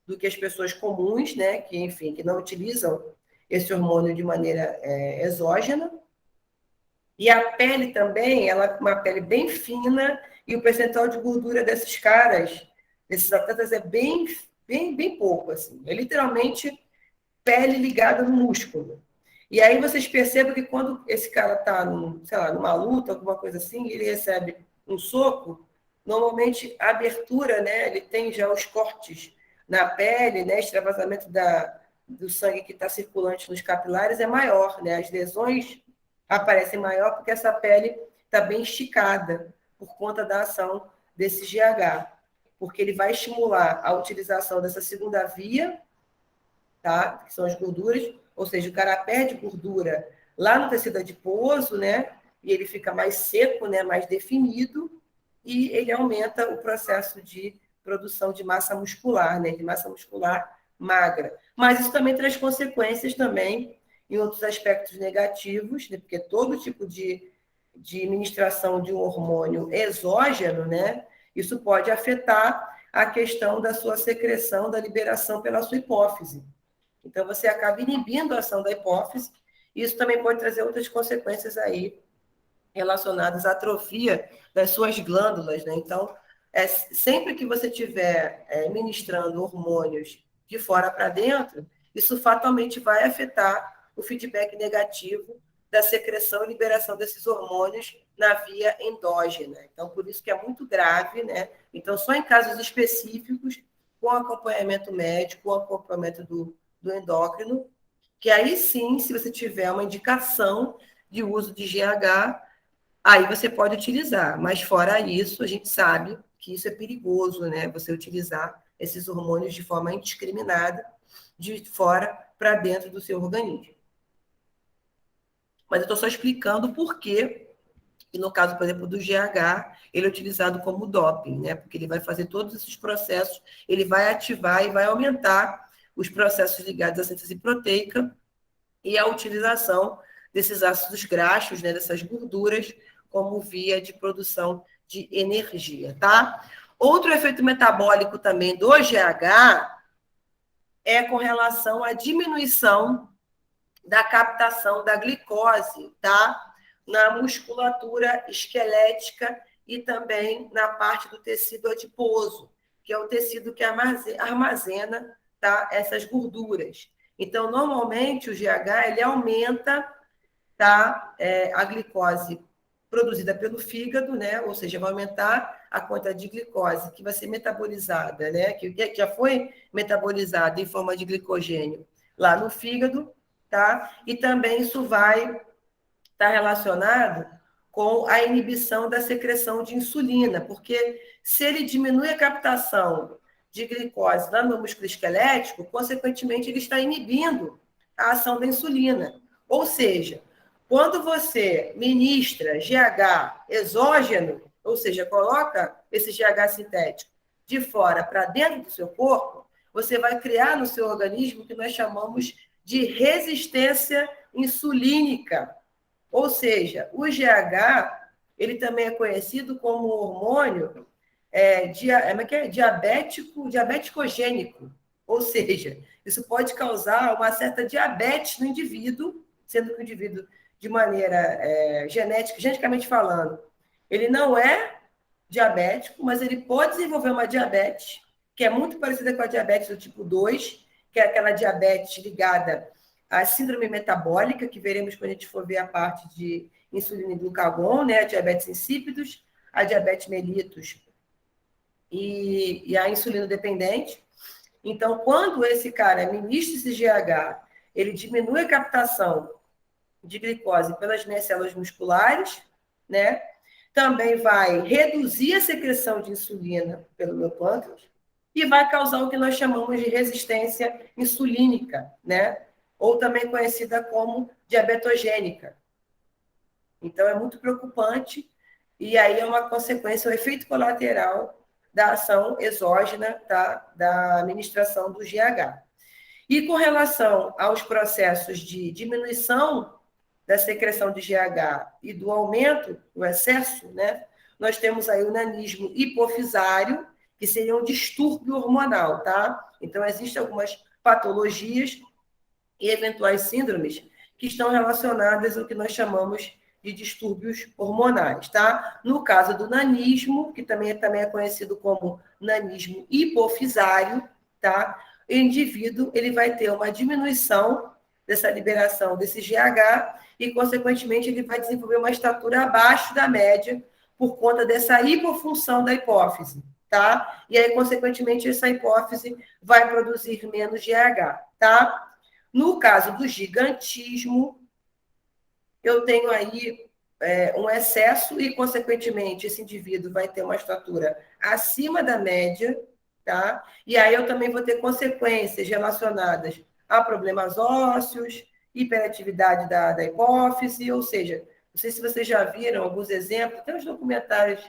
do que as pessoas comuns, né? Que, enfim, que não utilizam esse hormônio de maneira exógena. E a pele também, ela é uma pele bem fina, e o percentual de gordura desses caras, desses atletas, é bem pouco, assim. É literalmente pele ligada no músculo. E aí vocês percebem que quando esse cara está, sei lá, numa luta, alguma coisa assim, ele recebe um soco, normalmente a abertura, né, ele tem já os cortes na pele, né, extravasamento do sangue que está circulante nos capilares é maior, né, as lesões aparecem maior porque essa pele está bem esticada por conta da ação desse GH, porque ele vai estimular a utilização dessa segunda via, tá? Que são as gorduras, ou seja, o cara perde gordura lá no tecido adiposo, né? E ele fica mais seco, né? Mais definido, e ele aumenta o processo de produção de massa muscular, né? De massa muscular magra. Mas isso também traz consequências também em outros aspectos negativos, né? Porque todo tipo de administração de um hormônio exógeno, né? Isso pode afetar a questão da sua secreção, da liberação pela sua hipófise. Então, você acaba inibindo a ação da hipófise, e isso também pode trazer outras consequências aí relacionadas à atrofia das suas glândulas, né? Então, sempre que você estiver ministrando hormônios de fora para dentro, isso fatalmente vai afetar o feedback negativo da secreção e liberação desses hormônios na via endógena. Então, por isso que é muito grave, né? Então, só em casos específicos, com acompanhamento médico, com acompanhamento do endócrino, que aí sim, se você tiver uma indicação de uso de GH, aí você pode utilizar. Mas fora isso, a gente sabe que isso é perigoso, né? Você utilizar esses hormônios de forma indiscriminada, de fora para dentro do seu organismo. Mas eu estou só explicando o porquê, e no caso, por exemplo, do GH, ele é utilizado como doping, né? Porque ele vai fazer todos esses processos, ele vai ativar e vai aumentar os processos ligados à síntese proteica e à utilização desses ácidos graxos, né? Dessas gorduras, como via de produção de energia, tá? Outro efeito metabólico também do GH é com relação à diminuição da captação da glicose, tá? Na musculatura esquelética e também na parte do tecido adiposo, que é o tecido que armazena, tá? Essas gorduras. Então, normalmente, o GH ele aumenta, tá? A glicose produzida pelo fígado, né? Ou seja, vai aumentar a quantidade de glicose que vai ser metabolizada, né? Que já foi metabolizada em forma de glicogênio lá no fígado, tá? E também isso vai estar relacionado com a inibição da secreção de insulina, porque se ele diminui a captação de glicose lá no músculo esquelético, consequentemente ele está inibindo a ação da insulina. Ou seja, quando você ministra GH exógeno, ou seja, coloca esse GH sintético de fora para dentro do seu corpo, você vai criar no seu organismo o que nós chamamos de resistência insulínica. Ou seja, o GH, ele também é conhecido como hormônio diabético-gênico. Ou seja, isso pode causar uma certa diabetes no indivíduo, sendo que o indivíduo, de maneira geneticamente falando, ele não é diabético, mas ele pode desenvolver uma diabetes, que é muito parecida com a diabetes do tipo 2, que é aquela diabetes ligada à síndrome metabólica, que veremos quando a gente for ver a parte de insulina e glucagon, né? A diabetes insípidos, a diabetes mellitus e a insulina dependente. Então, quando esse cara ministra esse GH, ele diminui a captação de glicose pelas minhas células musculares, né? Também vai reduzir a secreção de insulina pelo meu pâncreas e vai causar o que nós chamamos de resistência insulínica, né? Ou também conhecida como diabetogênica. Então, é muito preocupante e aí é uma consequência, um efeito colateral da ação exógena, tá? Da administração do GH. E com relação aos processos de diminuição da secreção de GH e do aumento, do excesso, né? Nós temos aí o nanismo hipofisário, que seria um distúrbio hormonal, tá? Então, existem algumas patologias e eventuais síndromes que estão relacionadas ao que nós chamamos de distúrbios hormonais, tá? No caso do nanismo, que também é conhecido como nanismo hipofisário, tá? O indivíduo ele vai ter uma diminuição dessa liberação desse GH e, consequentemente, ele vai desenvolver uma estatura abaixo da média por conta dessa hipofunção da hipófise, tá? E aí, consequentemente, essa hipófise vai produzir menos GH, tá? No caso do gigantismo, eu tenho aí um excesso e, consequentemente, esse indivíduo vai ter uma estatura acima da média, tá? E aí eu também vou ter consequências relacionadas a problemas ósseos, hiperatividade da hipófise, ou seja, não sei se vocês já viram alguns exemplos, tem uns documentários,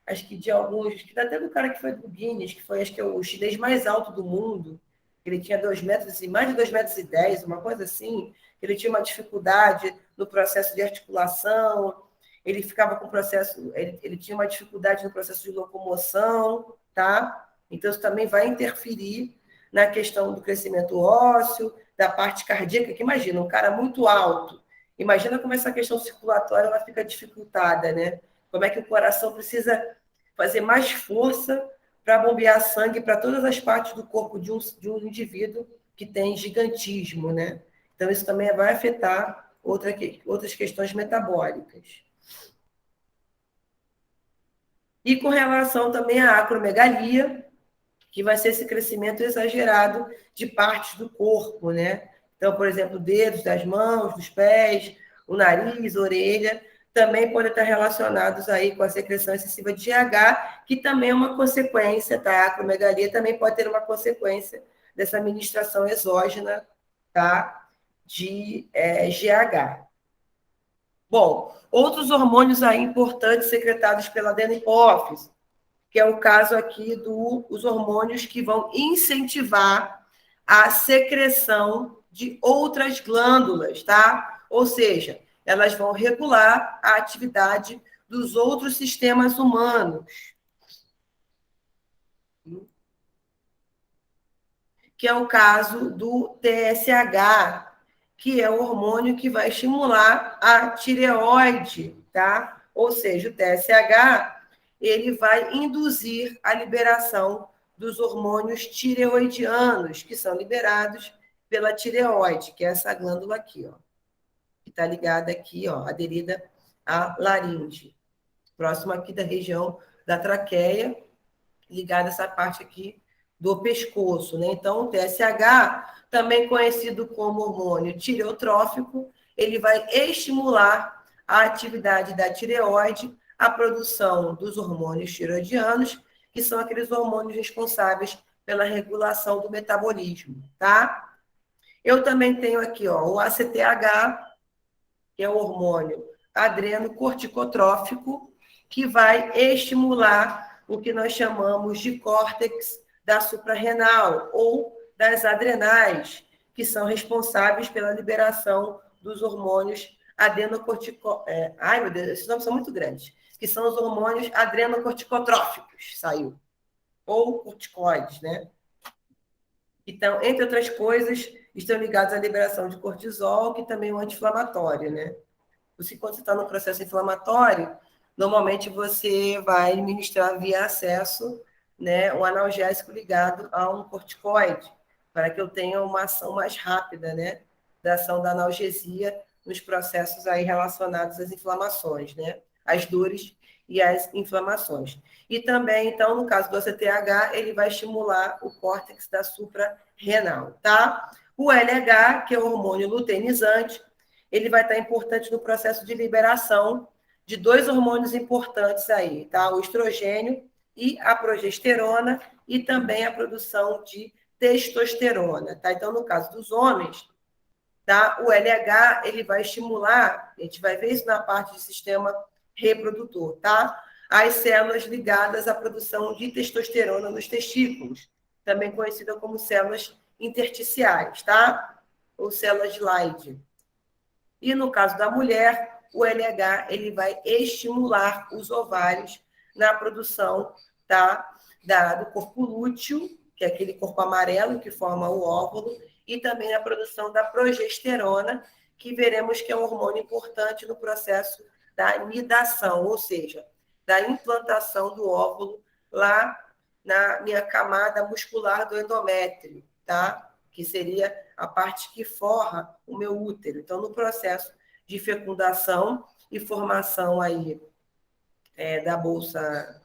acho que de alguns, que até do cara que foi do Guinness, que foi, acho que é o chinês mais alto do mundo, ele tinha 2 metros, mais de 2,10 m, uma coisa assim, ele tinha uma dificuldade no processo de articulação, ele ficava com processo, ele tinha uma dificuldade no processo de locomoção, tá? Então, isso também vai interferir na questão do crescimento ósseo, da parte cardíaca, que imagina, um cara muito alto, imagina como essa questão circulatória ela fica dificultada, né? Como é que o coração precisa fazer mais força para bombear sangue para todas as partes do corpo de um indivíduo que tem gigantismo, né? Então, isso também vai afetar outras questões metabólicas. E com relação também à acromegalia, que vai ser esse crescimento exagerado de partes do corpo, né? Então, por exemplo, dedos das mãos, dos pés, o nariz, a orelha, também podem estar relacionados aí com a secreção excessiva de GH, que também é uma consequência, tá? A acromegalia também pode ter uma consequência dessa administração exógena, tá? De GH. Bom, outros hormônios aí importantes secretados pela adenopófise, que é o caso aqui dos hormônios que vão incentivar a secreção de outras glândulas, tá? Ou seja, elas vão regular a atividade dos outros sistemas humanos. Que é o caso do TSH, que é o hormônio que vai estimular a tireoide, tá? Ou seja, o TSH, ele vai induzir a liberação dos hormônios tireoidianos, que são liberados pela tireoide, que é essa glândula aqui, ó, que está ligada aqui, ó, aderida à laringe, próximo aqui da região da traqueia, ligada a essa parte aqui do pescoço, né? Então, o TSH, também conhecido como hormônio tireotrófico, ele vai estimular a atividade da tireoide, a produção dos hormônios tireoidianos, que são aqueles hormônios responsáveis pela regulação do metabolismo, tá? Eu também tenho aqui, ó, o ACTH, que é o hormônio adrenocorticotrófico, que vai estimular o que nós chamamos de córtex da suprarrenal ou das adrenais, que são responsáveis pela liberação dos hormônios ai, meu Deus, esses nomes são muito grandes, que são os hormônios adrenocorticotróficos, saiu, ou corticoides, né? Então, entre outras coisas, estão ligados à liberação de cortisol, que também é um anti-inflamatório, né? Quando você está no processo inflamatório, normalmente você vai administrar via acesso, né, um analgésico ligado a um corticoide, para que eu tenha uma ação mais rápida, né, da ação da analgesia nos processos aí relacionados às inflamações, né, às dores e às inflamações. E também, então, no caso do ACTH, ele vai estimular o córtex da suprarrenal, tá? O LH, que é o hormônio luteinizante, ele vai estar importante no processo de liberação de dois hormônios importantes aí, tá? O estrogênio e a progesterona, e também a produção de testosterona, tá? Então, no caso dos homens, tá? O LH, ele vai estimular, a gente vai ver isso na parte de sistema reprodutor, tá? As células ligadas à produção de testosterona nos testículos, também conhecida como células intersticiais, tá? Ou células de Leydig. E no caso da mulher, o LH, ele vai estimular os ovários na produção, tá? Do corpo lúteo, que é aquele corpo amarelo que forma o óvulo, e também a produção da progesterona, que veremos que é um hormônio importante no processo da nidação, ou seja, da implantação do óvulo lá na minha camada muscular do endométrio, tá? Que seria a parte que forra o meu útero. Então, no processo de fecundação e formação aí da bolsa,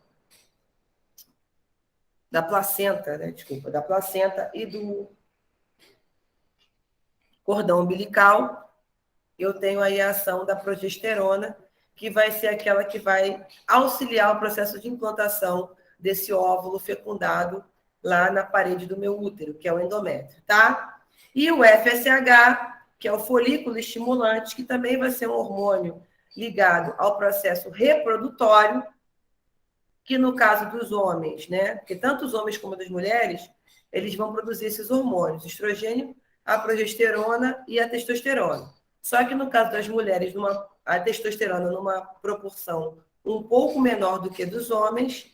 da placenta, né? Desculpa, da placenta e do cordão umbilical, eu tenho aí a ação da progesterona, que vai ser aquela que vai auxiliar o processo de implantação desse óvulo fecundado lá na parede do meu útero, que é o endométrio, tá? E o FSH, que é o folículo estimulante, que também vai ser um hormônio ligado ao processo reprodutório, que no caso dos homens, né? Porque tanto os homens como as mulheres, eles vão produzir esses hormônios, estrogênio, a progesterona e a testosterona. Só que no caso das mulheres, a testosterona numa proporção um pouco menor do que dos homens,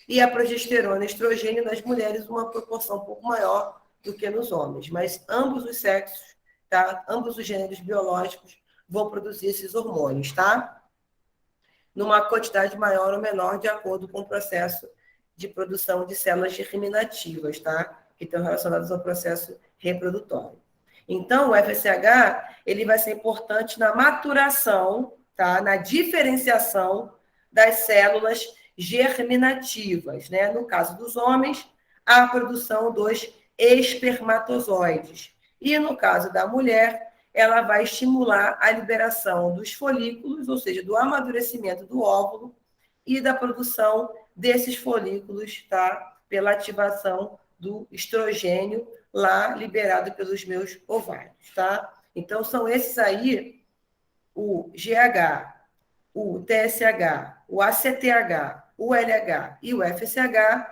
e a progesterona e estrogênio nas mulheres uma proporção um pouco maior do que nos homens. Mas ambos os sexos, tá? Ambos os gêneros biológicos vão produzir esses hormônios, tá? Numa quantidade maior ou menor, de acordo com o processo de produção de células germinativas, tá? Que estão relacionadas ao processo reprodutório. Então, o FSH, ele vai ser importante na maturação, tá? Na diferenciação das células germinativas, né? No caso dos homens, a produção dos espermatozoides. E no caso da mulher, ela vai estimular a liberação dos folículos, ou seja, do amadurecimento do óvulo e da produção desses folículos, tá? Pela ativação do estrogênio lá liberado pelos meus ovários, tá? Então, são esses aí, o GH, o TSH, o ACTH, o LH e o FSH,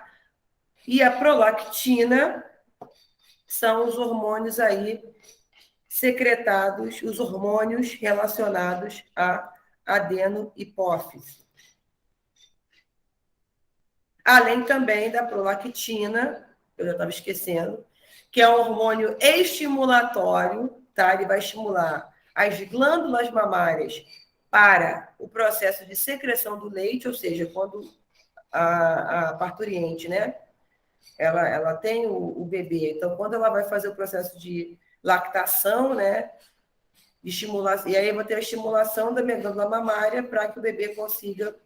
e a prolactina são os hormônios aí secretados, os hormônios relacionados à adenohipófise. Além também da prolactina, eu já estava esquecendo, que é um hormônio estimulatório, tá? Ele vai estimular as glândulas mamárias para o processo de secreção do leite, ou seja, quando a parturiente, né? Ela tem o bebê, então quando ela vai fazer o processo de lactação, né? Estimulação, e aí eu vou ter a estimulação da minha glândula mamária para que o bebê consiga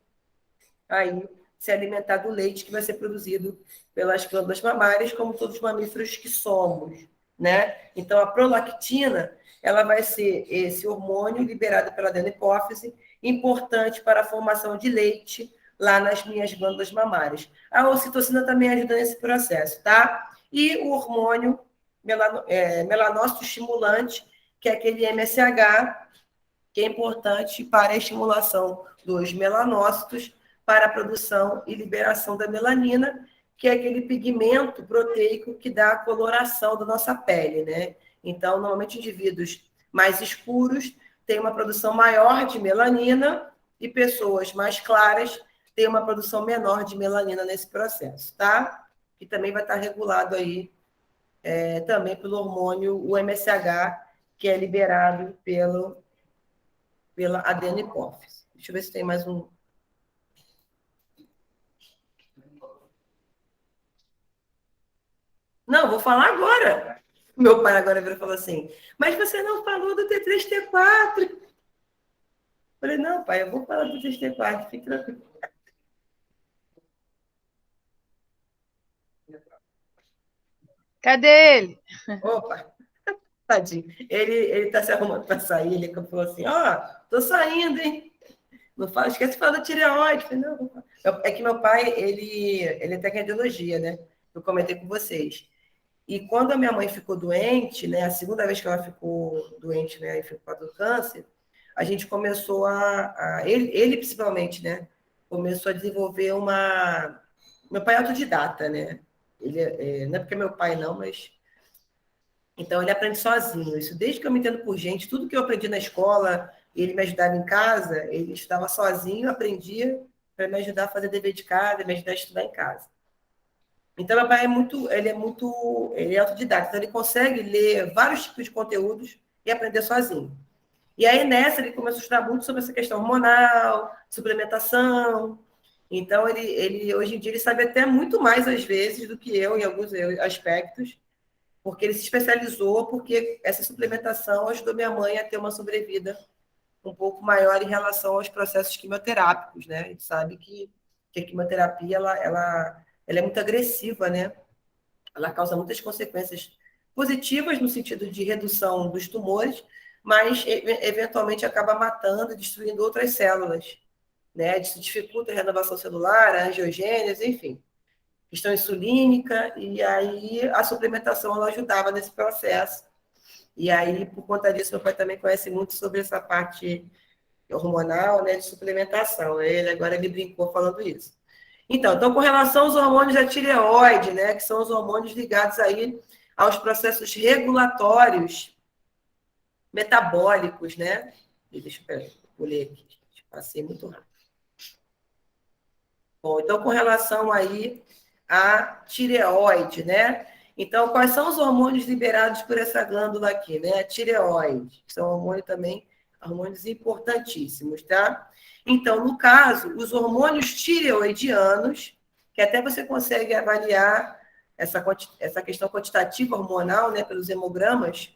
aí se alimentar do leite que vai ser produzido pelas glândulas mamárias, como todos os mamíferos que somos, né? Então, a prolactina, ela vai ser esse hormônio liberado pela adenopófise, importante para a formação de leite lá nas minhas glândulas mamárias. A ocitocina também ajuda nesse processo, tá? E o hormônio melanócito estimulante, que é aquele MSH, que é importante para a estimulação dos melanócitos, para a produção e liberação da melanina, que é aquele pigmento proteico que dá a coloração da nossa pele, né? Então, normalmente, indivíduos mais escuros têm uma produção maior de melanina e pessoas mais claras têm uma produção menor de melanina nesse processo, tá? Que também vai estar regulado aí também pelo hormônio, o MSH, que é liberado pela adenopófise. Deixa eu ver se tem mais um. Não, vou falar agora. Meu pai agora virou e falou assim, mas você não falou do T3, T4. Eu falei, não, pai, eu vou falar do T3, T4, fique tranquilo. Cadê ele? Opa, Tadinho. Ele tá se arrumando para sair, ele falou assim, tô saindo, hein? Não fala, esquece de falar da tireoide. Falei, não. É que meu pai, ele é técnico em radiologia, né? Eu comentei com vocês. E quando a minha mãe ficou doente, né, a segunda vez que ela ficou doente, né, e ficou do câncer, a gente começou ele principalmente, né, começou a desenvolver uma... Meu pai é autodidata, né? Não é porque é meu pai não, mas... Então, ele aprende sozinho. Isso desde que eu me entendo por gente, tudo que eu aprendi na escola, ele me ajudava em casa, ele estudava sozinho, aprendia para me ajudar a fazer dever de casa, me ajudar a estudar em casa. Então, meu pai ele é autodidata, então ele consegue ler vários tipos de conteúdos e aprender sozinho. E aí, nessa, ele começou a estudar muito sobre essa questão hormonal, suplementação. Então, ele hoje em dia, ele sabe até muito mais, às vezes, do que eu, em alguns aspectos, porque ele se especializou, porque essa suplementação ajudou minha mãe a ter uma sobrevida um pouco maior em relação aos processos quimioterápicos, né? A gente sabe que a quimioterapia, ela é muito agressiva, né? Ela causa muitas consequências positivas no sentido de redução dos tumores, mas eventualmente acaba matando, destruindo outras células, né? Isso dificulta a renovação celular, a angiogênese, enfim, questão insulínica, e aí a suplementação ela ajudava nesse processo. E aí, por conta disso, meu pai também conhece muito sobre essa parte hormonal, né, de suplementação. Ele brincou falando isso. Então, com relação aos hormônios da tireoide, né, que são os hormônios ligados aí aos processos regulatórios metabólicos, né? Deixa eu ler aqui, passei muito rápido. Bom, então, com relação aí à tireoide, né? Então, quais são os hormônios liberados por essa glândula aqui, né? A tireoide, que são hormônios importantíssimos, tá? Então, no caso, os hormônios tireoidianos, que até você consegue avaliar essa questão quantitativa hormonal, né, pelos hemogramas,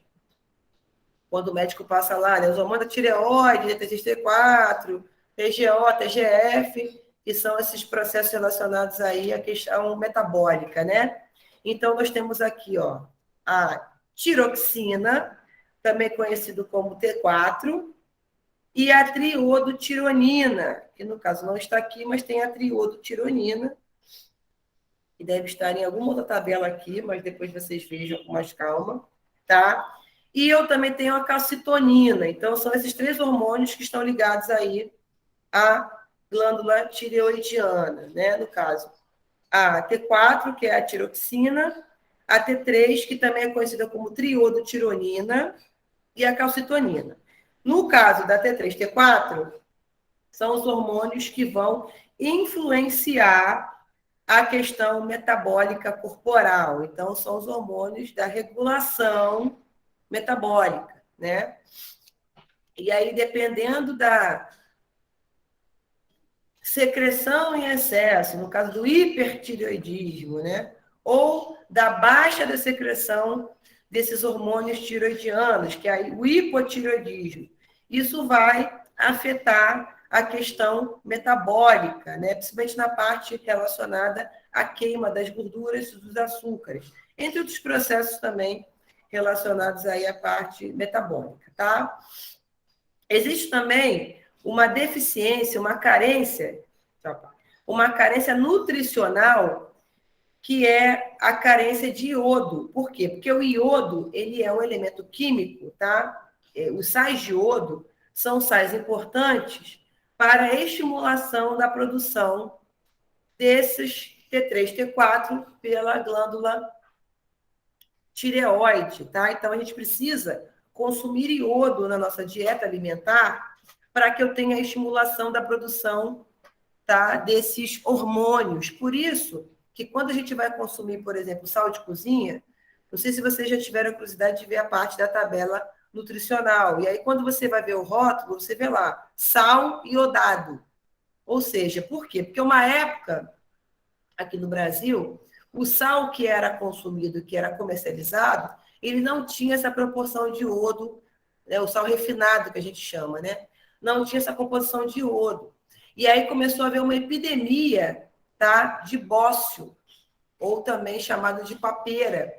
quando o médico passa lá, né, os hormônios da tireoide, TST4, TGO, TGF, que são esses processos relacionados aí à questão metabólica, né? Então, nós temos aqui, a tiroxina, também conhecido como T4, e a triodotironina, que no caso não está aqui, mas tem a triodotironina, que deve estar em alguma outra tabela aqui, mas depois vocês vejam com mais calma, tá? E eu também tenho a calcitonina. Então, são esses 3 hormônios que estão ligados aí à glândula tireoidiana, né? No caso, a T4, que é a tiroxina, a T3, que também é conhecida como triodotironina, e a calcitonina. No caso da T3, T4, são os hormônios que vão influenciar a questão metabólica corporal. Então, são os hormônios da regulação metabólica, né? E aí, dependendo da secreção em excesso, no caso do hipertireoidismo, né? Ou da baixa da secreção desses hormônios tiroidianos, que é o hipotireoidismo. Isso vai afetar a questão metabólica, né? Principalmente na parte relacionada à queima das gorduras e dos açúcares, entre outros processos também relacionados aí à parte metabólica, tá? Existe também uma deficiência, uma carência nutricional, que é a carência de iodo. Por quê? Porque o iodo, ele é um elemento químico, tá? Os sais de iodo são sais importantes para a estimulação da produção desses T3, T4 pela glândula tireoide, tá? Então, a gente precisa consumir iodo na nossa dieta alimentar para que eu tenha a estimulação da produção, tá, desses hormônios. Por isso que quando a gente vai consumir, por exemplo, sal de cozinha, não sei se vocês já tiveram a curiosidade de ver a parte da tabela nutricional. E aí, quando você vai ver o rótulo, você vê lá, sal iodado. Ou seja, por quê? Porque uma época, aqui no Brasil, o sal que era consumido, que era comercializado, ele não tinha essa proporção de iodo, né? O sal refinado, que a gente chama, né? Não tinha essa composição de iodo. E aí começou a haver uma epidemia, tá, de bócio, ou também chamado de papeira,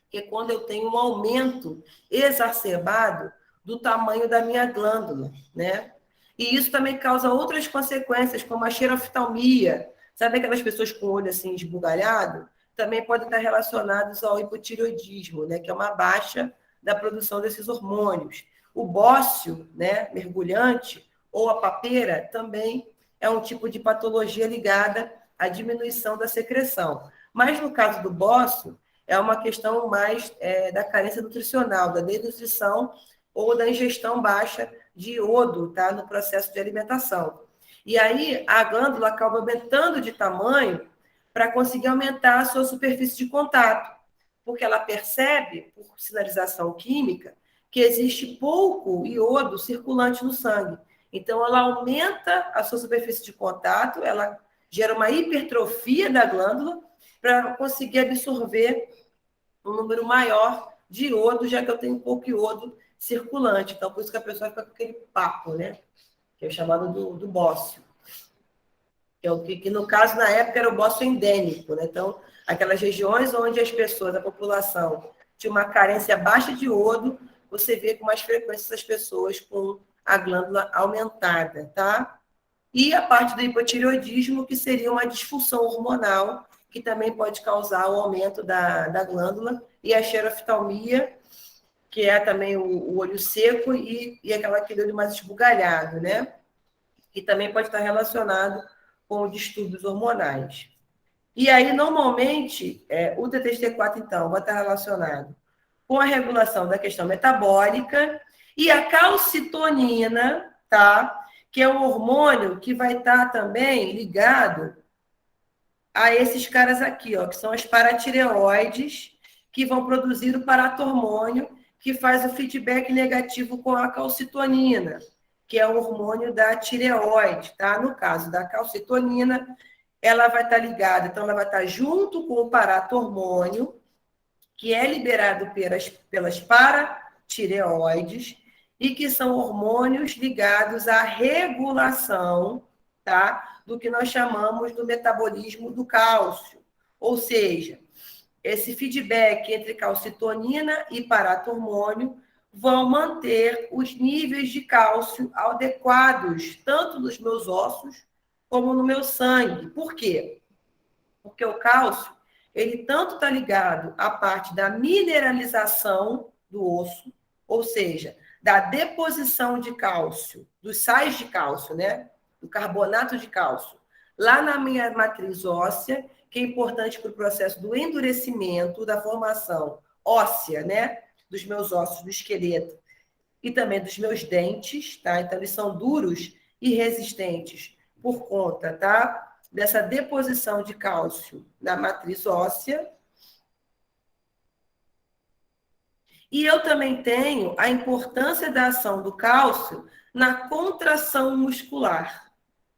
que é quando eu tenho um aumento exacerbado do tamanho da minha glândula, né? E isso também causa outras consequências, como a xeroftalmia. Sabe aquelas pessoas com o olho assim esbugalhado? Também podem estar relacionados ao hipotireoidismo, né? Que é uma baixa da produção desses hormônios. O bócio, né, mergulhante, ou a papeira, também é um tipo de patologia ligada à diminuição da secreção. Mas no caso do bócio, é uma questão mais da carência nutricional, da desnutrição ou da ingestão baixa de iodo, tá, no processo de alimentação. E aí a glândula acaba aumentando de tamanho para conseguir aumentar a sua superfície de contato, porque ela percebe, por sinalização química, que existe pouco iodo circulante no sangue. Então, ela aumenta a sua superfície de contato, ela gera uma hipertrofia da glândula para conseguir absorver um número maior de iodo, já que eu tenho pouco iodo circulante. Então, por isso que a pessoa fica com aquele papo, né? Que é o chamado do bócio. Que é o que, no caso, na época, era o bócio endêmico, né? Então, aquelas regiões onde as pessoas, a população, tinha uma carência baixa de iodo, você vê com mais frequência essas pessoas com a glândula aumentada, tá? E a parte do hipotireoidismo, que seria uma disfunção hormonal, que também pode causar o aumento da glândula, e a xeroftalmia, que é também o olho seco e aquele olho mais esbugalhado, né? Que também pode estar relacionado com distúrbios hormonais. E aí, normalmente, o TTT4, então, vai estar relacionado com a regulação da questão metabólica e a calcitonina, tá? Que é um hormônio que vai estar também ligado a esses caras aqui, ó, que são as paratireoides, que vão produzir o paratormônio, que faz o feedback negativo com a calcitonina, que é o hormônio da tireoide, tá? No caso da calcitonina, ela vai estar ligada, então ela vai estar junto com o paratormônio, que é liberado pelas paratireoides, e que são hormônios ligados à regulação, tá? Do que nós chamamos do metabolismo do cálcio. Ou seja, esse feedback entre calcitonina e paratormônio vão manter os níveis de cálcio adequados, tanto nos meus ossos como no meu sangue. Por quê? Porque o cálcio, ele tanto está ligado à parte da mineralização do osso, ou seja, da deposição de cálcio, dos sais de cálcio, né? Do carbonato de cálcio, lá na minha matriz óssea, que é importante para o processo do endurecimento, da formação óssea, né? Dos meus ossos, do esqueleto, e também dos meus dentes, tá? Então, eles são duros e resistentes por conta, tá? Dessa deposição de cálcio na matriz óssea. E eu também tenho a importância da ação do cálcio na contração muscular,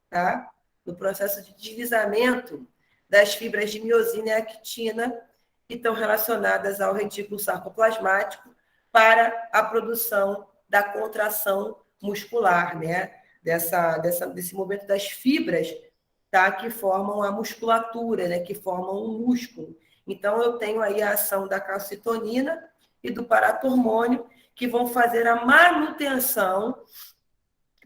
tá? No processo de deslizamento das fibras de miosina e actina, que estão relacionadas ao retículo sarcoplasmático para a produção da contração muscular, né? Desse movimento das fibras, tá? Que formam a musculatura, né? Que formam o músculo. Então, eu tenho aí a ação da calcitonina e do paratormônio, que vão fazer a manutenção,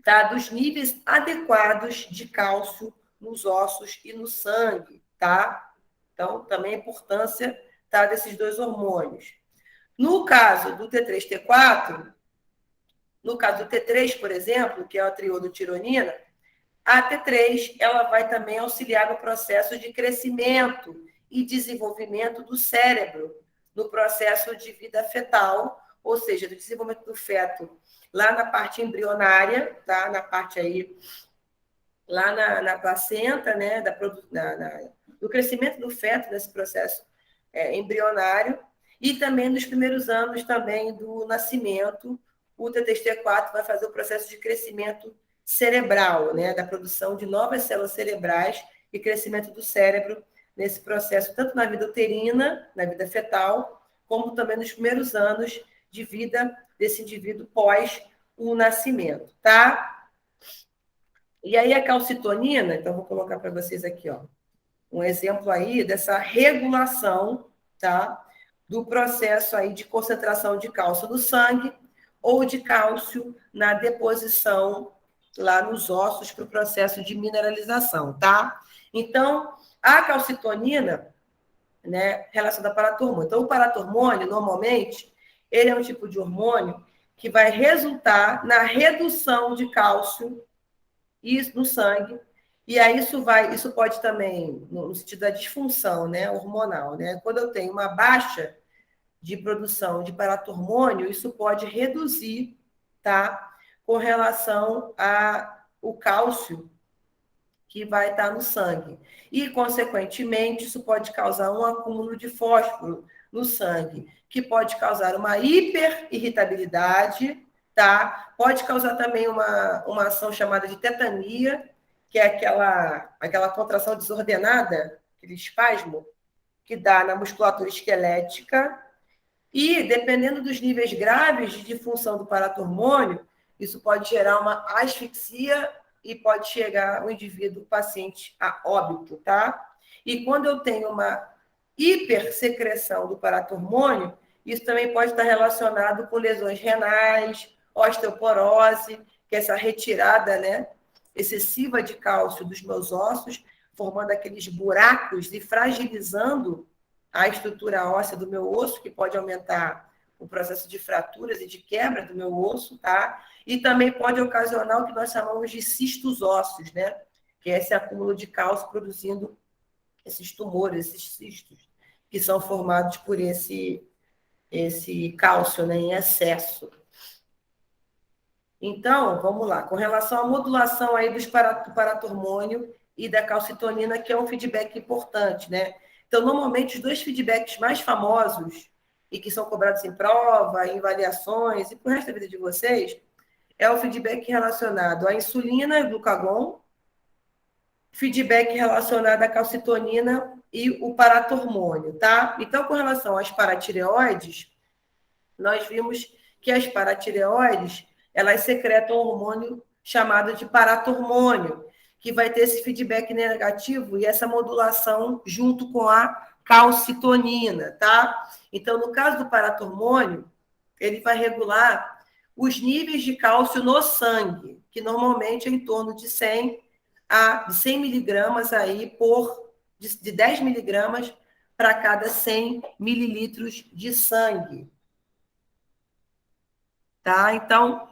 tá, dos níveis adequados de cálcio nos ossos e no sangue, tá? Então, também a importância, tá, desses dois hormônios. No caso do T3, T4, no caso do T3, por exemplo, que é a triodotironina, a T3 ela vai também auxiliar no processo de crescimento e desenvolvimento do cérebro, no processo de vida fetal, ou seja, do desenvolvimento do feto lá na parte embrionária, tá? Na parte aí, lá na placenta, né? Do crescimento do feto nesse processo embrionário, e também nos primeiros anos também do nascimento, o TTT4 vai fazer o processo de crescimento cerebral, né? Da produção de novas células cerebrais e crescimento do cérebro nesse processo, tanto na vida uterina, na vida fetal, como também nos primeiros anos de vida desse indivíduo pós o nascimento, tá? E aí a calcitonina, então vou colocar para vocês aqui, ó, um exemplo aí dessa regulação, tá? do processo aí de concentração de cálcio no sangue ou de cálcio na deposição lá nos ossos para o processo de mineralização, tá? Então, a calcitonina, né, relacionada ao paratormônio. Então, o paratormônio, normalmente, ele é um tipo de hormônio que vai resultar na redução de cálcio no sangue, e aí isso pode também, no sentido da disfunção, né, hormonal, né? Quando eu tenho uma baixa de produção de paratormônio, isso pode reduzir, tá? Com relação ao cálcio que vai estar no sangue. E, consequentemente, isso pode causar um acúmulo de fósforo no sangue, que pode causar uma hiperirritabilidade, tá? Pode causar também uma ação chamada de tetania, que é aquela contração desordenada, aquele espasmo que dá na musculatura esquelética. E, dependendo dos níveis graves de disfunção do paratormônio, isso pode gerar uma asfixia e pode chegar o indivíduo, o paciente, a óbito, tá? E quando eu tenho uma hipersecreção do paratormônio, isso também pode estar relacionado com lesões renais, osteoporose, que é essa retirada, né, excessiva de cálcio dos meus ossos, formando aqueles buracos e fragilizando a estrutura óssea do meu osso, que pode aumentar o processo de fraturas e de quebra do meu osso, tá? E também pode ocasionar o que nós chamamos de cistos ósseos, né? Que é esse acúmulo de cálcio produzindo esses tumores, esses cistos, que são formados por esse cálcio, né, em excesso. Então, vamos lá. Com relação à modulação aí do paratormônio e da calcitonina, que é um feedback importante, né? Então, normalmente, os dois feedbacks mais famosos e que são cobrados em prova, em avaliações e para o resto da vida de vocês, é o feedback relacionado à insulina e glucagon, feedback relacionado à calcitonina e o paratormônio, tá? Então, com relação às paratireoides, nós vimos que as paratireoides, elas secretam um hormônio chamado de paratormônio, que vai ter esse feedback negativo e essa modulação junto com a calcitonina, tá? Então, no caso do paratormônio, ele vai regular os níveis de cálcio no sangue, que normalmente é em torno de 100 miligramas aí de 10 miligramas para cada 100 mililitros de sangue. Tá? Então,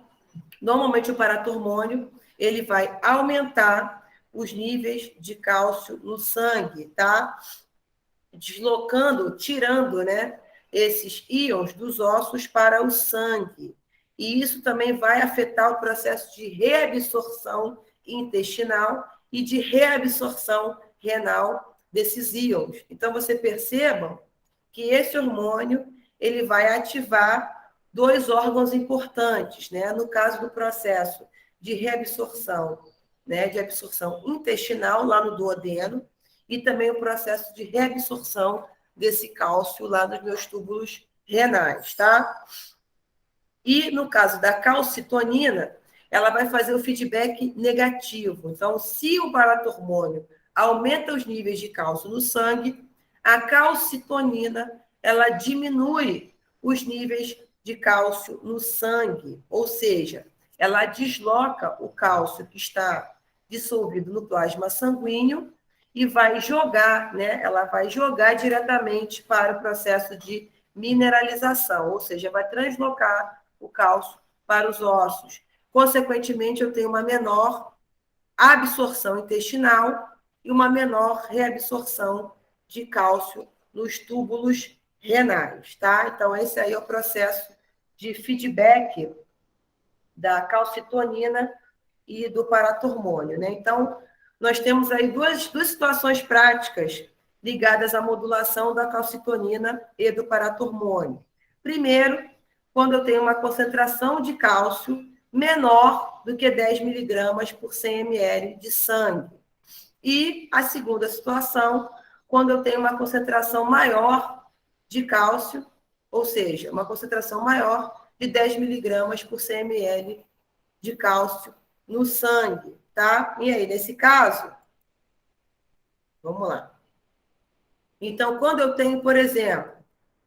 normalmente o paratormônio, ele vai aumentar os níveis de cálcio no sangue, tá? Deslocando, tirando, né, esses íons dos ossos para o sangue. E isso também vai afetar o processo de reabsorção intestinal e de reabsorção renal desses íons. Então, você percebam que esse hormônio, ele vai ativar dois órgãos importantes, né? No caso do processo de reabsorção, né, de absorção intestinal lá no duodeno, e também o processo de reabsorção desse cálcio lá nos meus túbulos renais, tá? E no caso da calcitonina, ela vai fazer o feedback negativo. Então, se o paratormônio aumenta os níveis de cálcio no sangue, a calcitonina, ela diminui os níveis de cálcio no sangue, ou seja, ela desloca o cálcio que está dissolvido no plasma sanguíneo e vai jogar, né? Ela vai jogar diretamente para o processo de mineralização, ou seja, vai translocar o cálcio para os ossos. Consequentemente, eu tenho uma menor absorção intestinal e uma menor reabsorção de cálcio nos túbulos renais, tá? Então, esse aí é o processo de feedback da calcitonina e do paratormônio, né? Então, nós temos aí duas situações práticas ligadas à modulação da calcitonina e do paratormônio. Primeiro, quando eu tenho uma concentração de cálcio menor do que 10 miligramas por 100 ml de sangue. E a segunda situação, quando eu tenho uma concentração maior de cálcio, ou seja, uma concentração maior de 10 miligramas por 100 ml de cálcio no sangue, tá? E aí, nesse caso, vamos lá. Então, quando eu tenho, por exemplo,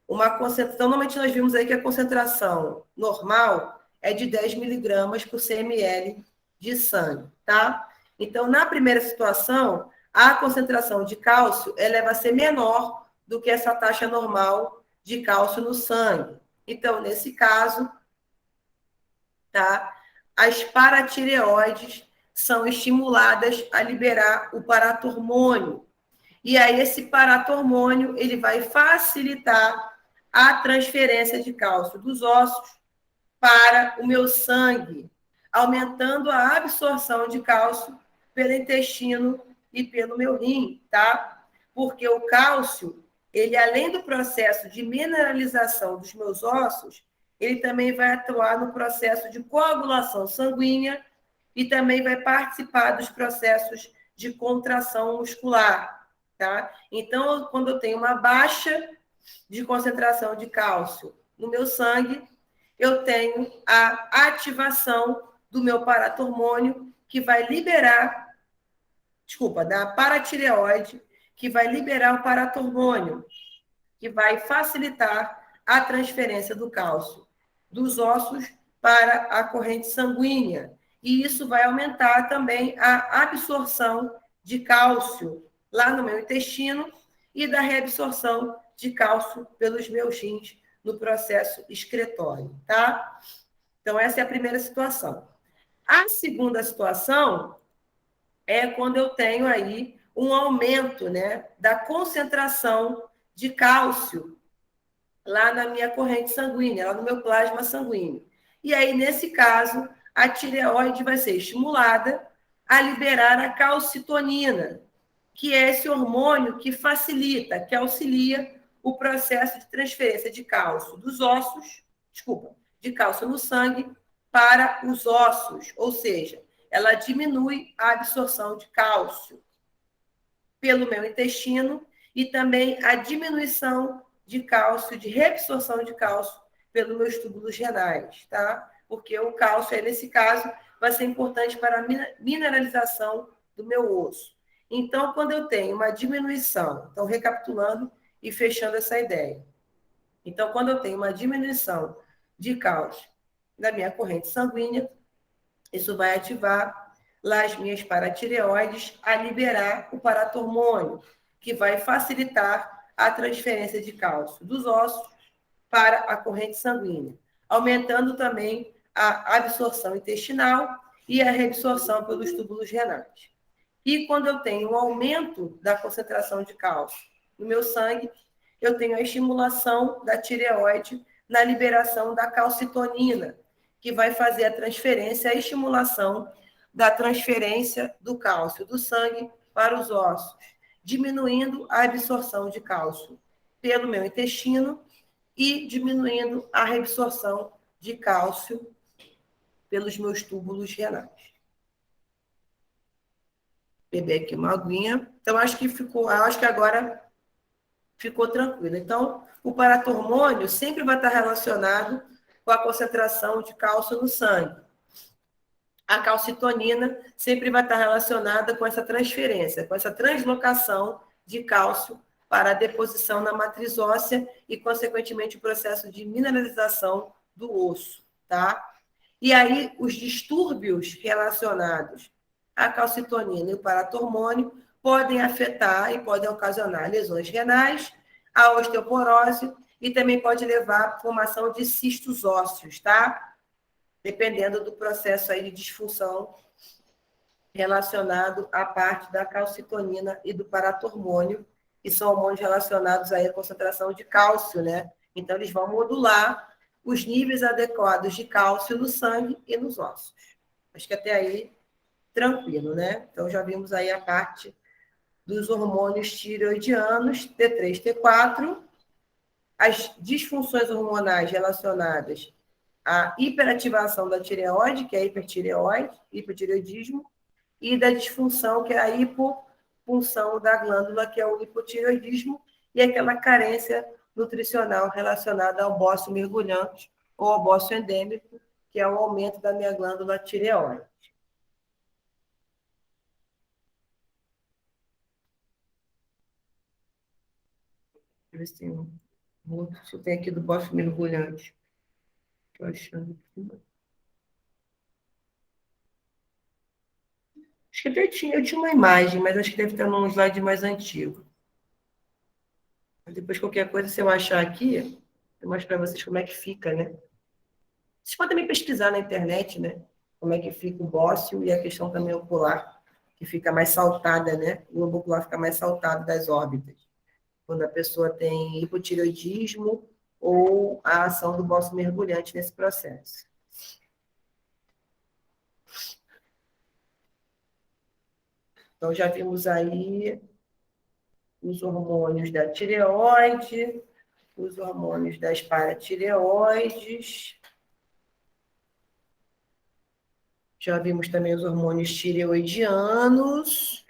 Normalmente nós vimos aí que a concentração normal é de 10 miligramas por 100 ml de sangue, tá? Então, na primeira situação, a concentração de cálcio ela vai ser menor do que essa taxa normal de cálcio no sangue. Então, nesse caso, tá? As paratireoides são estimuladas a liberar o paratormônio. E aí esse paratormônio, ele vai facilitar a transferência de cálcio dos ossos para o meu sangue, aumentando a absorção de cálcio pelo intestino e pelo meu rim, tá? Porque o cálcio, ele além do processo de mineralização dos meus ossos, ele também vai atuar no processo de coagulação sanguínea e também vai participar dos processos de contração muscular, tá? Então, quando eu tenho uma baixa de concentração de cálcio no meu sangue, eu tenho a ativação do meu paratormônio, que vai liberar, da paratireoide, que vai liberar o paratormônio, que vai facilitar a transferência do cálcio dos ossos para a corrente sanguínea. E isso vai aumentar também a absorção de cálcio lá no meu intestino e da reabsorção de cálcio pelos meus rins no processo excretório, tá? Então, essa é a primeira situação. A segunda situação é quando eu tenho aí um aumento, né, da concentração de cálcio lá na minha corrente sanguínea, lá no meu plasma sanguíneo. E aí, nesse caso, a tireoide vai ser estimulada a liberar a calcitonina, que é esse hormônio que facilita, que auxilia o processo de transferência de cálcio dos ossos, de cálcio no sangue para os ossos, ou seja, ela diminui a absorção de cálcio pelo meu intestino e também a diminuição de cálcio, de reabsorção de cálcio pelos meus túbulos renais, tá? Porque o cálcio, aí, nesse caso, vai ser importante para a mineralização do meu osso. Então, quando eu tenho uma diminuição, então, recapitulando e fechando essa ideia. Então, quando eu tenho uma diminuição de cálcio na minha corrente sanguínea, isso vai ativar lá as minhas paratireoides a liberar o paratormônio, que vai facilitar a transferência de cálcio dos ossos para a corrente sanguínea, aumentando também a absorção intestinal e a reabsorção pelos túbulos renais. E quando eu tenho um aumento da concentração de cálcio no meu sangue, eu tenho a estimulação da tireoide na liberação da calcitonina, que vai fazer a transferência, a estimulação da transferência do cálcio do sangue para os ossos, diminuindo a absorção de cálcio pelo meu intestino e diminuindo a reabsorção de cálcio pelos meus túbulos renais. Beber aqui uma aguinha. Então, acho que agora ficou tranquilo. Então, o paratormônio sempre vai estar relacionado com a concentração de cálcio no sangue. A calcitonina sempre vai estar relacionada com essa transferência, com essa translocação de cálcio para a deposição na matriz óssea e, consequentemente, o processo de mineralização do osso, tá? E aí, os distúrbios relacionados à calcitonina e o paratormônio podem afetar e podem ocasionar lesões renais, a osteoporose e também pode levar à formação de cistos ósseos, tá? Dependendo do processo aí de disfunção relacionado à parte da calcitonina e do paratormônio, que são hormônios relacionados aí à concentração de cálcio, né? Então, eles vão modular os níveis adequados de cálcio no sangue e nos ossos. Acho que até aí, tranquilo, né? Então, já vimos aí a parte dos hormônios tireoidianos, T3, T4, as disfunções hormonais relacionadas à hiperativação da tireoide, que é a hipertireoidismo, e da disfunção, que é a hipofunção da glândula, que é o hipotireoidismo, e aquela carência nutricional relacionada ao bócio mergulhante ou ao bócio endêmico, que é o aumento da minha glândula tireoide. Deixa eu ver se tem Deixa eu ver aqui do bócio mergulhante. Estou achando aqui. Acho que eu tinha uma imagem, mas acho que deve estar num slide mais antigo. Depois, qualquer coisa, se eu achar aqui, eu mostro para vocês como é que fica, né? Vocês podem também pesquisar na internet, né? Como é que fica o bócio e a questão também ocular, que fica mais saltada, né? O globo ocular fica mais saltado das órbitas, quando a pessoa tem hipotireoidismo ou a ação do bócio mergulhante nesse processo. Então, já vimos aí os hormônios da tireoide, os hormônios das paratireoides. Já vimos também os hormônios tireoidianos.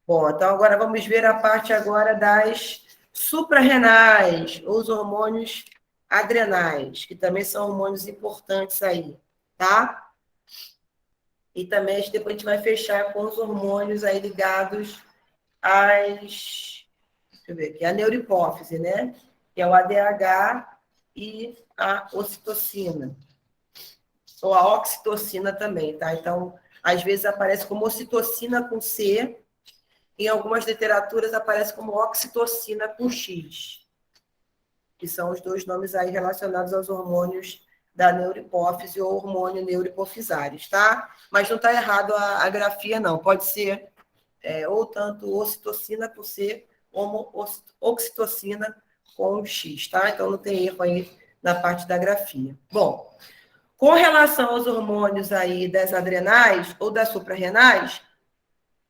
Bom, então agora vamos ver a parte agora das suprarrenais, ou os hormônios adrenais, que também são hormônios importantes aí, tá? E também depois a gente vai fechar com os hormônios aí ligados às, deixa eu ver aqui, a neurohipófise, né? Que é o ADH e a ocitocina. Ou a oxitocina também, tá? Então, às vezes aparece como ocitocina com C, em algumas literaturas aparece como oxitocina com X, que são os dois nomes aí relacionados aos hormônios da neurohipófise ou hormônio neurohipofisários, tá? Mas não está errado a grafia, não. Pode ser ou tanto ocitocina com C, como oxitocina com X, tá? Então não tem erro aí na parte da grafia. Bom, com relação aos hormônios aí das adrenais ou das suprarrenais,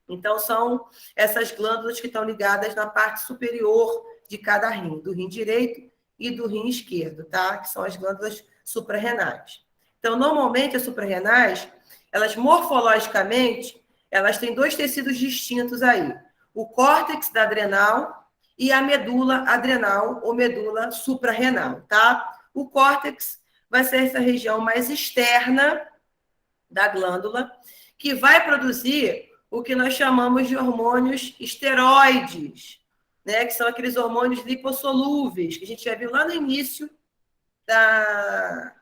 então são essas glândulas que estão ligadas na parte superior de cada rim, do rim direito e do rim esquerdo, tá? Que são as glândulas suprarrenais. Então, normalmente as suprarrenais, elas morfologicamente, elas têm dois tecidos distintos aí: o córtex da adrenal e a medula adrenal ou medula suprarrenal, tá? O córtex vai ser essa região mais externa da glândula, que vai produzir o que nós chamamos de hormônios esteroides, né? Que são aqueles hormônios lipossolúveis, que a gente já viu lá no início da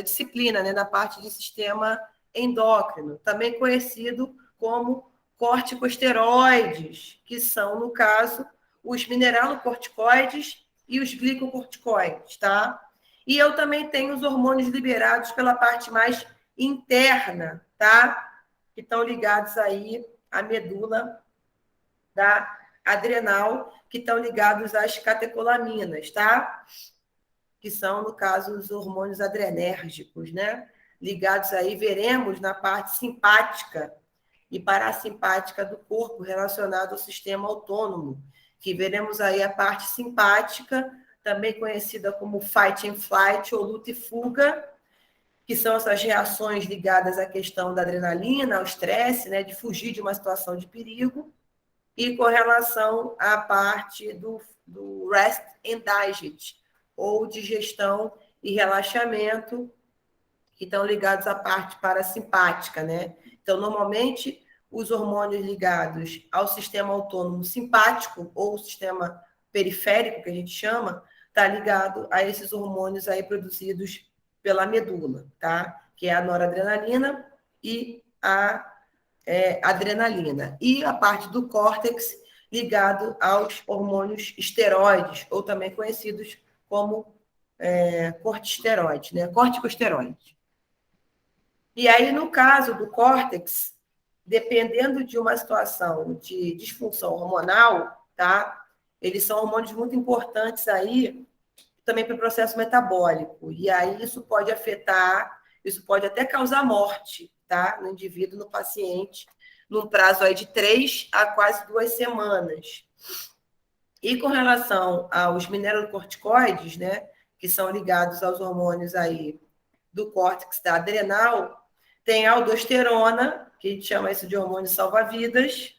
disciplina, né? Na parte de sistema endócrino, também conhecido como corticosteroides, que são, no caso, os mineralocorticoides e os glicocorticoides, tá? E eu também tenho os hormônios liberados pela parte mais interna, tá? Que estão ligados aí à medula da adrenal, que estão ligados às catecolaminas, tá? Que são, no caso, os hormônios adrenérgicos, né? Ligados aí, veremos na parte simpática e parasimpática do corpo, relacionado ao sistema autônomo, que veremos aí a parte simpática, também conhecida como fight and flight ou luta e fuga, que são essas reações ligadas à questão da adrenalina, ao estresse, né, de fugir de uma situação de perigo, e com relação à parte do rest and digest, ou digestão e relaxamento, que estão ligados à parte parasimpática, né? Então, normalmente, os hormônios ligados ao sistema autônomo simpático, ou sistema periférico, que a gente chama, está ligado a esses hormônios aí produzidos pela medula, tá? Que é a noradrenalina e a adrenalina. E a parte do córtex ligado aos hormônios esteroides, ou também conhecidos como corticosteroides, né? Corticosteroides. E aí, no caso do córtex, dependendo de uma situação de disfunção hormonal, tá? Eles são hormônios muito importantes aí também para o processo metabólico. E aí isso pode afetar, isso pode até causar morte, tá? No indivíduo, no paciente, num prazo aí de 3 a quase 2 semanas. E com relação aos mineralocorticoides, né, que são ligados aos hormônios aí do córtex da adrenal, tem a aldosterona, que a gente chama isso de hormônio salva-vidas,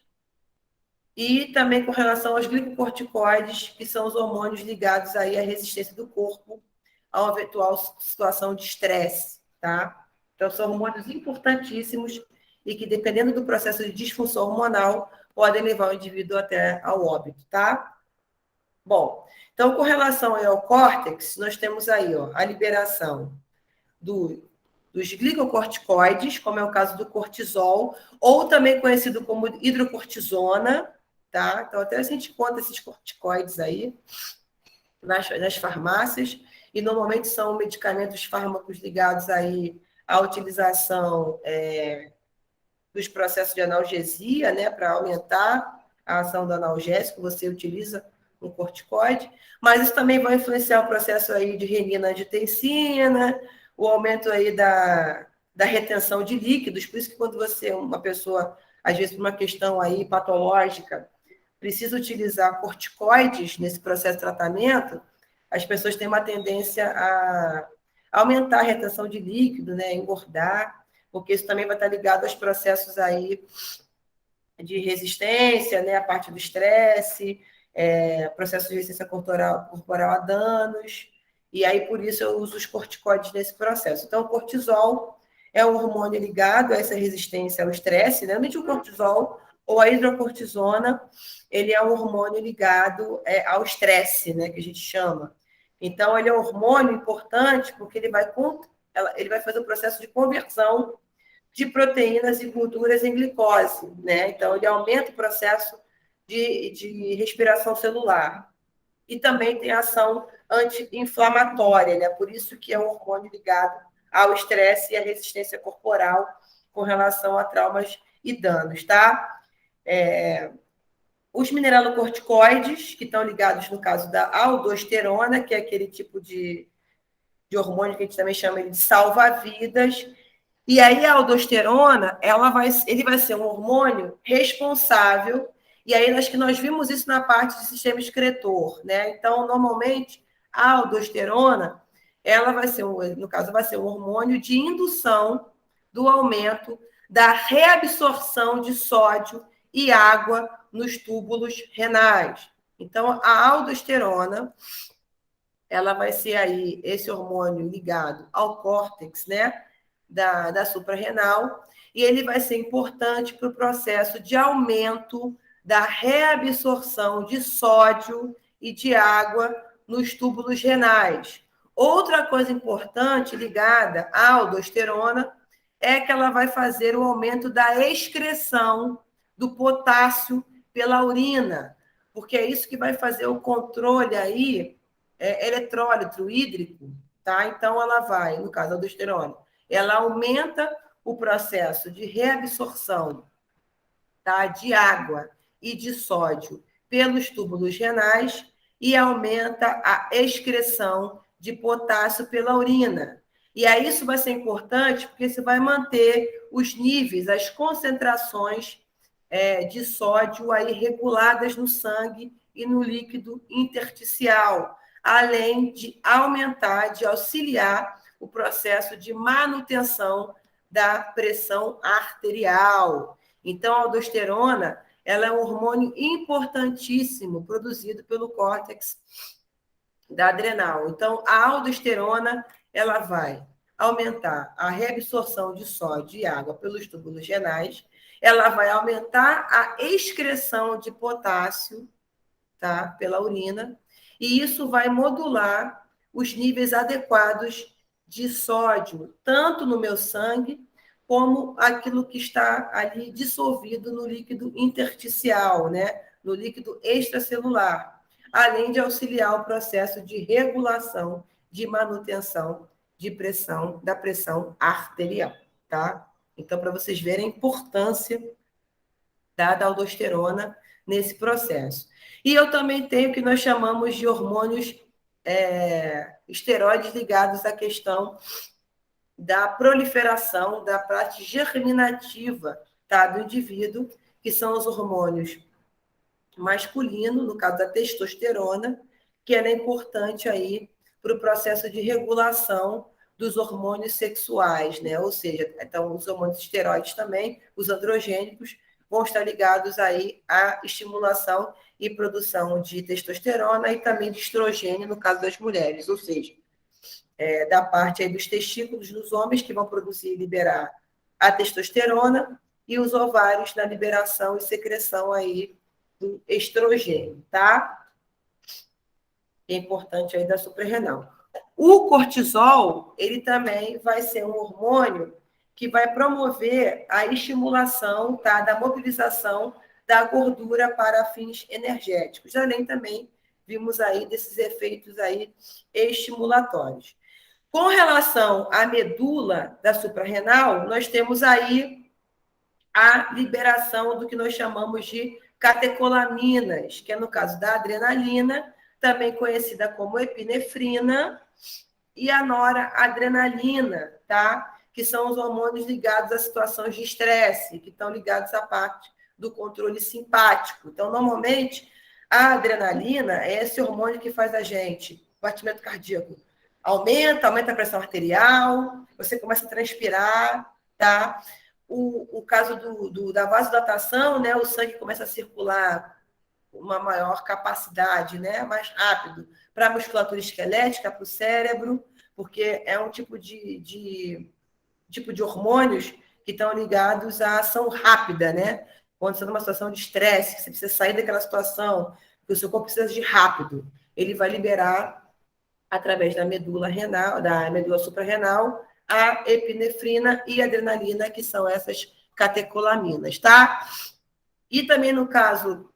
e também com relação aos glicocorticoides, que são os hormônios ligados aí à resistência do corpo a uma eventual situação de estresse, tá? Então, são hormônios importantíssimos e que, dependendo do processo de disfunção hormonal, podem levar o indivíduo até ao óbito, tá? Bom, então, com relação aí ao córtex, nós temos aí ó, a liberação dos glicocorticoides, como é o caso do cortisol, ou também conhecido como hidrocortisona, tá? Então, até a gente encontra esses corticoides aí nas farmácias, e normalmente são medicamentos fármacos ligados aí à utilização dos processos de analgesia, né, para aumentar a ação do analgésico, você utiliza um corticoide, mas isso também vai influenciar o processo aí de renina-angiotensina, o aumento aí da retenção de líquidos, por isso que quando você, uma pessoa, às vezes por uma questão aí patológica, precisa utilizar corticoides nesse processo de tratamento, as pessoas têm uma tendência a aumentar a retenção de líquido, né, engordar, porque isso também vai estar ligado aos processos aí de resistência, né, a parte do estresse, processo de resistência corporal a danos, e aí por isso eu uso os corticoides nesse processo. Então, o cortisol é um hormônio ligado a essa resistência ao estresse, né? Normalmente o cortisol ou a hidrocortisona, ele é um hormônio ligado ao estresse, né, que a gente chama. Então, ele é um hormônio importante porque ele vai fazer o processo de conversão de proteínas e gorduras em glicose, né? Então, ele aumenta o processo de respiração celular. E também tem ação anti-inflamatória, né? Por isso que é um hormônio ligado ao estresse e à resistência corporal com relação a traumas e danos, tá? Os mineralocorticoides, que estão ligados, no caso da aldosterona, que é aquele tipo de hormônio que a gente também chama de salva-vidas. E aí a aldosterona, ele vai ser um hormônio responsável, e aí acho que nós vimos isso na parte do sistema excretor, né? Então, normalmente, a aldosterona, ela vai ser, no caso, vai ser um hormônio de indução do aumento da reabsorção de sódio e água nos túbulos renais. Então, a aldosterona, ela vai ser aí esse hormônio ligado ao córtex, né? Da suprarrenal, e ele vai ser importante para o processo de aumento da reabsorção de sódio e de água nos túbulos renais. Outra coisa importante ligada à aldosterona é que ela vai fazer o aumento da excreção do potássio pela urina, porque é isso que vai fazer o controle aí, eletrólito hídrico, tá? Então, ela vai, no caso da aldosterona, ela aumenta o processo de reabsorção, tá, de água e de sódio pelos túbulos renais e aumenta a excreção de potássio pela urina. E aí isso vai ser importante porque você vai manter os níveis, as concentrações de sódio aí reguladas no sangue e no líquido intersticial, além de aumentar, de auxiliar o processo de manutenção da pressão arterial. Então, a aldosterona, ela é um hormônio importantíssimo produzido pelo córtex da adrenal. Então, a aldosterona, ela vai aumentar a reabsorção de sódio e água pelos túbulos renais, ela vai aumentar a excreção de potássio, tá, pela urina, e isso vai modular os níveis adequados de sódio, tanto no meu sangue, como aquilo que está ali dissolvido no líquido intersticial, né? No líquido extracelular, além de auxiliar o processo de regulação, de manutenção de pressão, da pressão arterial, tá? Então, para vocês verem a importância da aldosterona nesse processo. E eu também tenho o que nós chamamos de hormônios esteroides ligados à questão da proliferação da parte germinativa, tá, do indivíduo, que são os hormônios masculino, no caso da testosterona, que ela é importante aí para o processo de regulação dos hormônios sexuais, né? Ou seja, então os hormônios esteroides também, os androgênicos, vão estar ligados aí à estimulação e produção de testosterona e também de estrogênio no caso das mulheres, ou seja, da parte aí dos testículos dos homens que vão produzir e liberar a testosterona e os ovários na liberação e secreção aí do estrogênio, tá? que é importante aí da suprarrenal. O cortisol, ele também vai ser um hormônio que vai promover a estimulação, tá, da mobilização da gordura para fins energéticos. Além também, vimos aí desses efeitos aí estimulatórios. Com relação à medula da suprarrenal, nós temos aí a liberação do que nós chamamos de catecolaminas, que é no caso da adrenalina, também conhecida como epinefrina, e a noradrenalina, tá? Que são os hormônios ligados a situações de estresse, que estão ligados à parte do controle simpático. Então, normalmente, a adrenalina é esse hormônio que faz a gente, batimento cardíaco, aumenta a pressão arterial, você começa a transpirar, tá? O caso da vasodilatação, né? O sangue começa a circular uma maior capacidade, né? Mais rápido para a musculatura esquelética, para o cérebro, porque é um tipo de hormônios que estão ligados à ação rápida, né? Quando você está numa situação de estresse, você precisa sair daquela situação, que o seu corpo precisa de rápido, ele vai liberar, através da medula renal, da medula suprarrenal, a epinefrina e a adrenalina, que são essas catecolaminas, tá? E também no caso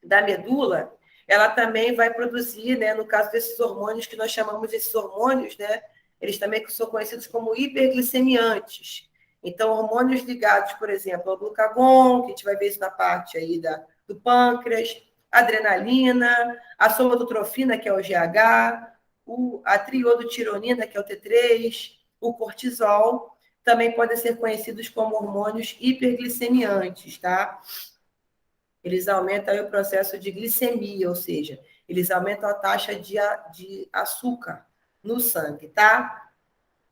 da medula, ela também vai produzir, né, no caso desses hormônios que nós chamamos desses hormônios, né, eles também são conhecidos como hiperglicemiantes. Então, hormônios ligados, por exemplo, ao glucagon, que a gente vai ver isso na parte aí do pâncreas, adrenalina, a somatotrofina, que é o GH, a triodotironina, que é o T3, o cortisol, também podem ser conhecidos como hormônios hiperglicemiantes, tá? Eles aumentam aí o processo de glicemia, ou seja, eles aumentam a taxa de açúcar no sangue, tá?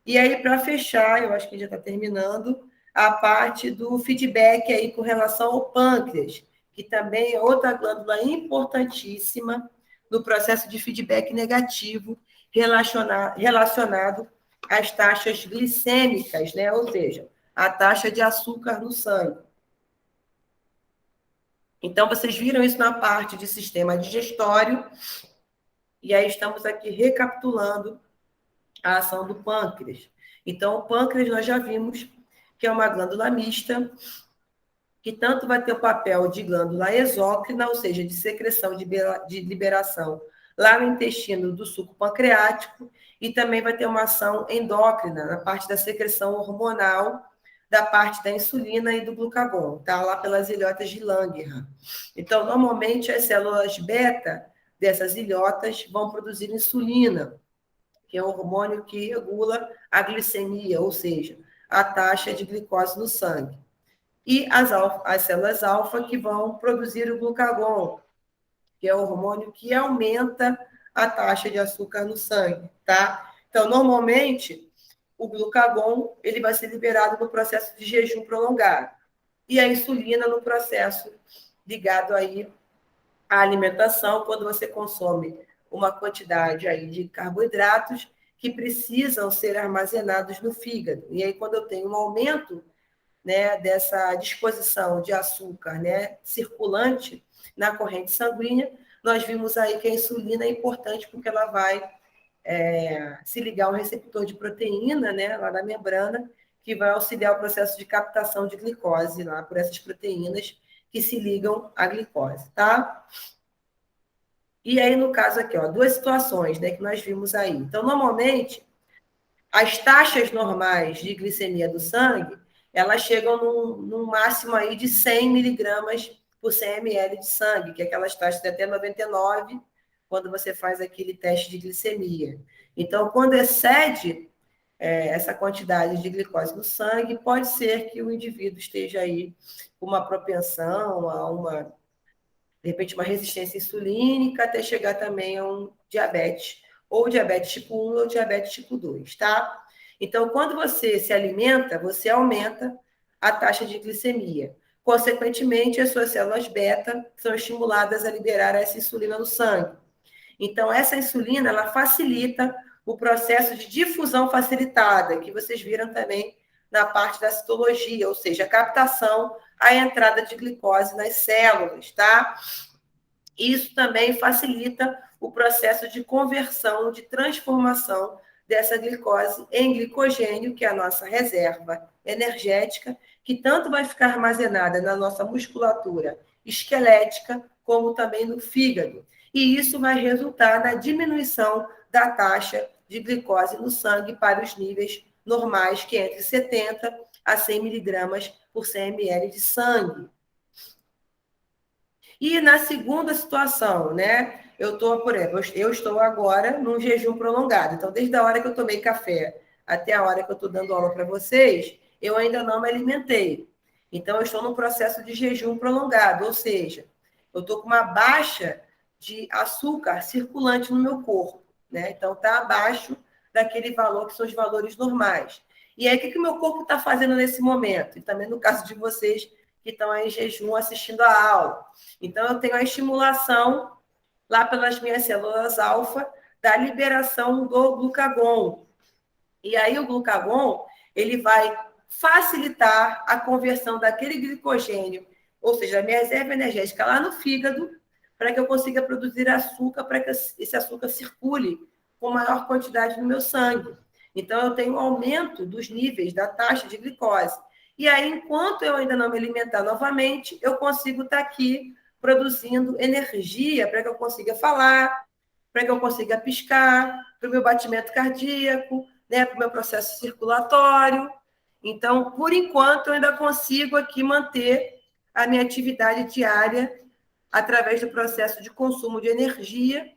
E aí, para fechar, eu acho que já está terminando, a parte do feedback aí com relação ao pâncreas, que também é outra glândula importantíssima no processo de feedback negativo relacionado às taxas glicêmicas, né? Ou seja, a taxa de açúcar no sangue. Então, vocês viram isso na parte de sistema digestório, e aí estamos aqui recapitulando a ação do pâncreas. Então, o pâncreas nós já vimos que é uma glândula mista, que tanto vai ter o papel de glândula exócrina, ou seja, de secreção, de liberação lá no intestino do suco pancreático, e também vai ter uma ação endócrina, na parte da secreção hormonal, da parte da insulina e do glucagon, tá? Lá pelas ilhotas de Langerhans. Então, normalmente, as células beta dessas ilhotas vão produzir insulina, que é o hormônio que regula a glicemia, ou seja, a taxa de glicose no sangue. E as células alfa que vão produzir o glucagon, que é o hormônio que aumenta a taxa de açúcar no sangue, tá? Então, normalmente, o glucagon ele vai ser liberado no processo de jejum prolongado e a insulina no processo ligado aí à alimentação, quando você consome uma quantidade aí de carboidratos que precisam ser armazenados no fígado. E aí, quando eu tenho um aumento, né, dessa disposição de açúcar, né, circulante na corrente sanguínea, nós vimos aí que a insulina é importante porque ela vai se ligar ao receptor de proteína, né, lá da membrana, que vai auxiliar o processo de captação de glicose lá por essas proteínas que se ligam à glicose, tá? E aí, no caso aqui, ó, duas situações, né, que nós vimos aí. Então, normalmente, as taxas normais de glicemia do sangue, elas chegam num máximo aí de 100 miligramas por 100 ml de sangue, que é aquelas taxas de até 99, quando você faz aquele teste de glicemia. Então, quando excede essa quantidade de glicose no sangue, pode ser que o indivíduo esteja aí com uma propensão a de repente, uma resistência insulínica, até chegar também a um diabetes, ou diabetes tipo 1 ou diabetes tipo 2, tá? Então, quando você se alimenta, você aumenta a taxa de glicemia. Consequentemente, as suas células beta são estimuladas a liberar essa insulina no sangue. Então, essa insulina, ela facilita o processo de difusão facilitada, que vocês viram também na parte da citologia, ou seja, a captação, a entrada de glicose nas células, tá? Isso também facilita o processo de conversão, de transformação dessa glicose em glicogênio, que é a nossa reserva energética, que tanto vai ficar armazenada na nossa musculatura esquelética, como também no fígado. E isso vai resultar na diminuição da taxa de glicose no sangue para os níveis normais, que é entre 70 a 100 miligramas por 100 ml de sangue. E na segunda situação, né? Por exemplo, eu estou agora num jejum prolongado. Então, desde a hora que eu tomei café até a hora que eu estou dando aula para vocês, eu ainda não me alimentei. Então, eu estou num processo de jejum prolongado, ou seja, eu estou com uma baixa de açúcar circulante no meu corpo, né? Então, está abaixo daquele valor que são os valores normais. E aí, o que o meu corpo está fazendo nesse momento? E também no caso de vocês que estão aí em jejum assistindo a aula. Então, eu tenho a estimulação lá pelas minhas células alfa da liberação do glucagon. E aí, o glucagon, ele vai facilitar a conversão daquele glicogênio, ou seja, a minha reserva energética lá no fígado, para que eu consiga produzir açúcar, para que esse açúcar circule com maior quantidade no meu sangue. Então, eu tenho um aumento dos níveis da taxa de glicose. E aí, enquanto eu ainda não me alimentar novamente, eu consigo estar aqui produzindo energia para que eu consiga falar, para que eu consiga piscar, para o meu batimento cardíaco, né, para o meu processo circulatório. Então, por enquanto, eu ainda consigo aqui manter a minha atividade diária através do processo de consumo de energia,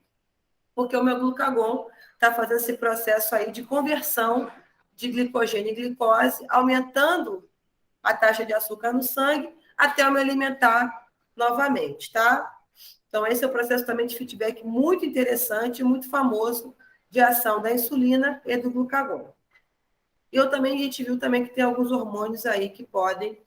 porque o meu glucagon está fazendo esse processo aí de conversão de glicogênio em glicose, aumentando a taxa de açúcar no sangue até eu me alimentar novamente, tá? Então, esse é o processo também de feedback muito interessante, muito famoso, de ação da insulina e do glucagon. E a gente viu também que tem alguns hormônios aí que podem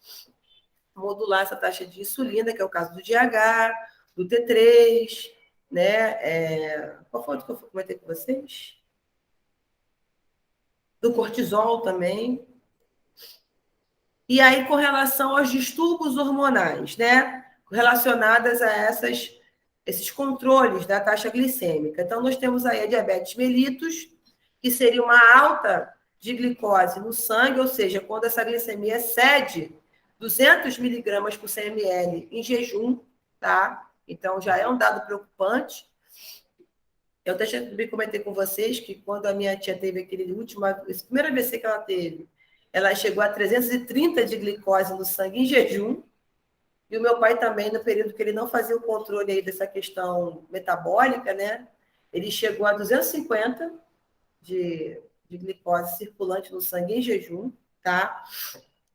modular essa taxa de insulina, que é o caso do DH, do T3, né? Qual foi o que eu comentei com vocês? Do cortisol também. E aí, com relação aos distúrbios hormonais, né? Relacionadas a esses controles da taxa glicêmica. Então, nós temos aí a diabetes mellitus, que seria uma alta de glicose no sangue, ou seja, quando essa glicemia excede 200 miligramas por 100 ml em jejum, tá? Então, já é um dado preocupante. Eu até também comentei com vocês que quando a minha tia teve aquele primeiro AVC que ela teve, ela chegou a 330 de glicose no sangue em jejum. E o meu pai também, no período que ele não fazia o controle aí dessa questão metabólica, né? Ele chegou a 250 de glicose circulante no sangue em jejum, tá?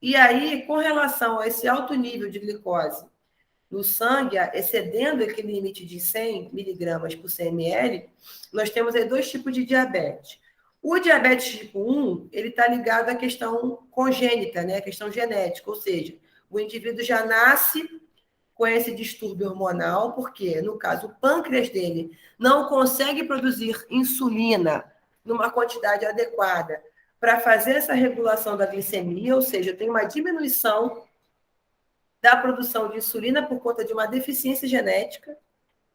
E aí, com relação a esse alto nível de glicose no sangue, excedendo aquele limite de 100 miligramas por 100 ml, nós temos aí dois tipos de diabetes. O diabetes tipo 1, ele está ligado à questão congênita, né? A questão genética, ou seja, o indivíduo já nasce com esse distúrbio hormonal, porque, no caso, o pâncreas dele não consegue produzir insulina numa quantidade adequada para fazer essa regulação da glicemia, ou seja, tem uma diminuição da produção de insulina por conta de uma deficiência genética,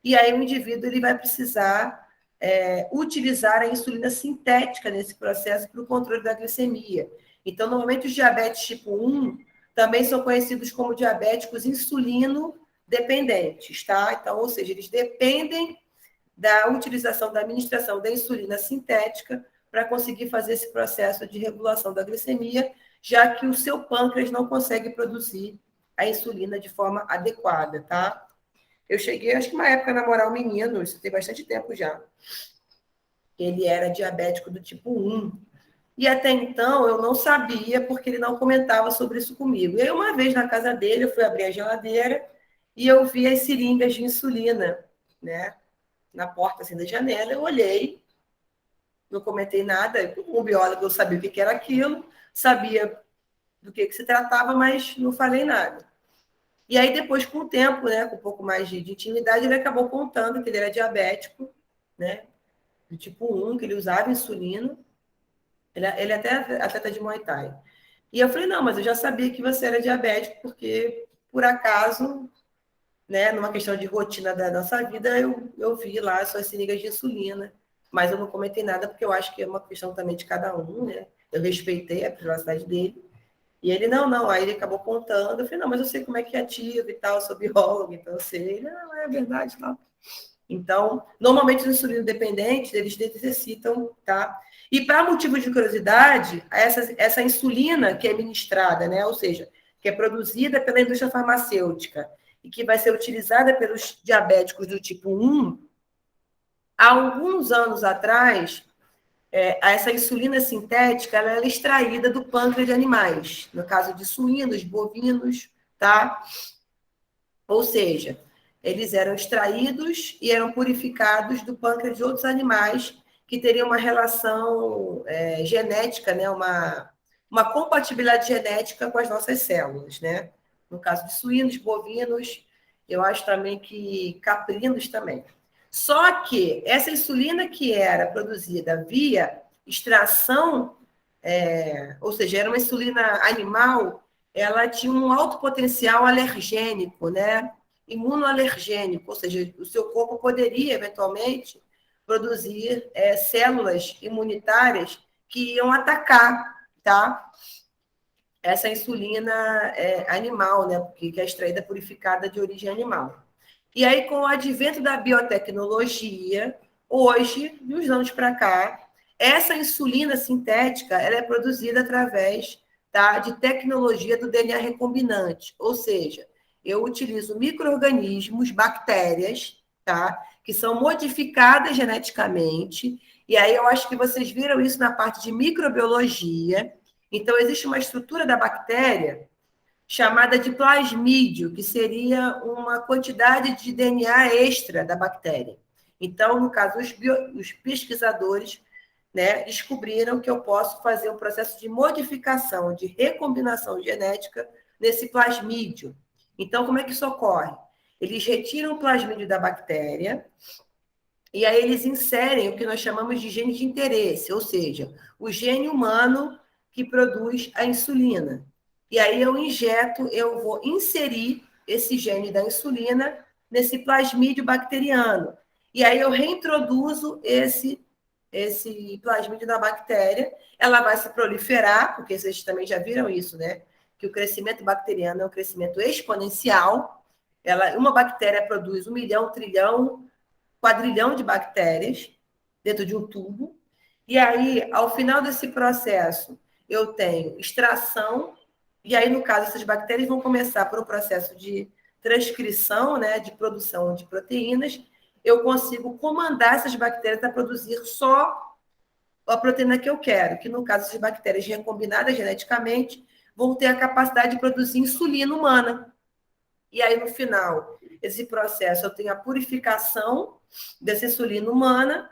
e aí o indivíduo ele vai precisar utilizar a insulina sintética nesse processo para o controle da glicemia. Então, normalmente, os diabetes tipo 1 também são conhecidos como diabéticos insulino-dependentes, tá? Então, ou seja, eles dependem da utilização da administração da insulina sintética para conseguir fazer esse processo de regulação da glicemia, já que o seu pâncreas não consegue produzir a insulina de forma adequada, tá? Eu cheguei, acho que uma época, a namorar um menino, isso tem bastante tempo já. Ele era diabético do tipo 1. E até então eu não sabia, porque ele não comentava sobre isso comigo. E aí, uma vez na casa dele, eu fui abrir a geladeira e eu vi as seringas de insulina, né? Na porta assim, da janela. Eu olhei, não comentei nada. Como biólogo, eu sabia o que era aquilo, sabia do que se tratava, mas não falei nada. E aí, depois, com o tempo, né, com um pouco mais de intimidade, ele acabou contando que ele era diabético, né, do tipo 1, que ele usava insulina. Ele até atleta de Muay Thai. E eu falei, não, mas eu já sabia que você era diabético, porque, por acaso, né, numa questão de rotina da nossa vida, eu vi lá as suas seringas de insulina, mas eu não comentei nada porque eu acho que é uma questão também de cada um, né? Eu respeitei a privacidade dele. E ele, não. Aí ele acabou contando. Eu falei, não, mas eu sei como é que é ativo e tal, eu sou biólogo, então eu sei. Ele, não, é verdade e tal. Então, normalmente os insulino dependentes, eles necessitam, tá? E para motivo de curiosidade, essa insulina que é ministrada, né? Ou seja, que é produzida pela indústria farmacêutica e que vai ser utilizada pelos diabéticos do tipo 1, há alguns anos atrás, essa insulina sintética ela é extraída do pâncreas de animais, no caso de suínos, bovinos, tá? Ou seja, eles eram extraídos e eram purificados do pâncreas de outros animais que teriam uma relação genética, né? Uma compatibilidade genética com as nossas células, né? No caso de suínos, bovinos, eu acho também que caprinos também. Só que essa insulina que era produzida via extração, ou seja, era uma insulina animal, ela tinha um alto potencial alergênico, né? Imunoalergênico, ou seja, o seu corpo poderia, eventualmente, produzir células imunitárias que iam atacar, tá? Essa insulina animal, né? Porque é extraída purificada de origem animal. E aí, com o advento da biotecnologia, hoje, de uns anos para cá, essa insulina sintética ela é produzida através, tá, de tecnologia do DNA recombinante, ou seja, eu utilizo micro-organismos, bactérias, tá, que são modificadas geneticamente, e aí eu acho que vocês viram isso na parte de microbiologia. Então, existe uma estrutura da bactéria chamada de plasmídio, que seria uma quantidade de DNA extra da bactéria. Então, no caso, os pesquisadores, né, descobriram que eu posso fazer um processo de modificação, de recombinação genética nesse plasmídio. Então, como é que isso ocorre? Eles retiram o plasmídio da bactéria e aí eles inserem o que nós chamamos de gene de interesse, ou seja, o gene humano que produz a insulina. E aí eu vou inserir esse gene da insulina nesse plasmídio bacteriano. E aí eu reintroduzo esse plasmídio da bactéria, ela vai se proliferar, porque vocês também já viram isso, né? Que o crescimento bacteriano é um crescimento exponencial. Uma bactéria produz 1 milhão, trilhão, quadrilhão de bactérias dentro de um tubo. E aí, ao final desse processo, eu tenho extração, e aí, no caso, essas bactérias vão começar por um processo de transcrição, né, de produção de proteínas. Eu consigo comandar essas bactérias a produzir só a proteína que eu quero, que no caso, essas bactérias recombinadas geneticamente vão ter a capacidade de produzir insulina humana. E aí, no final, esse processo, eu tenho a purificação dessa insulina humana,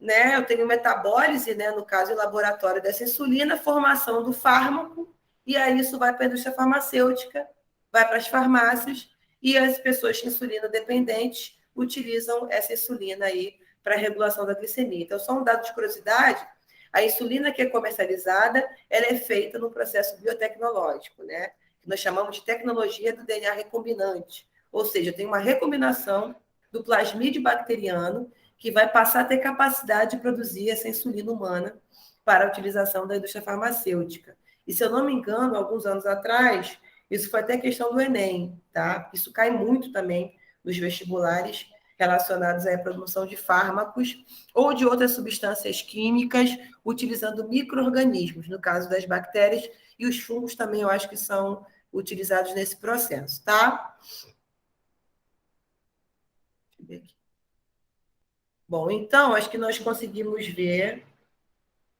né? Eu tenho metabólise, né? No caso, em laboratório dessa insulina, formação do fármaco, e aí isso vai para a indústria farmacêutica, vai para as farmácias, e as pessoas insulina dependentes utilizam essa insulina aí para regulação da glicemia. Então, só um dado de curiosidade, a insulina que é comercializada, ela é feita no processo biotecnológico, né? Que nós chamamos de tecnologia do DNA recombinante, ou seja, tem uma recombinação do plasmídio bacteriano que vai passar a ter capacidade de produzir essa insulina humana para a utilização da indústria farmacêutica. E, se eu não me engano, alguns anos atrás, isso foi até questão do Enem, tá? Isso cai muito também nos vestibulares relacionados à produção de fármacos ou de outras substâncias químicas utilizando micro-organismos, no caso das bactérias, e os fungos também eu acho que são utilizados nesse processo, tá? Deixa eu ver aqui. Bom, então, acho que nós conseguimos ver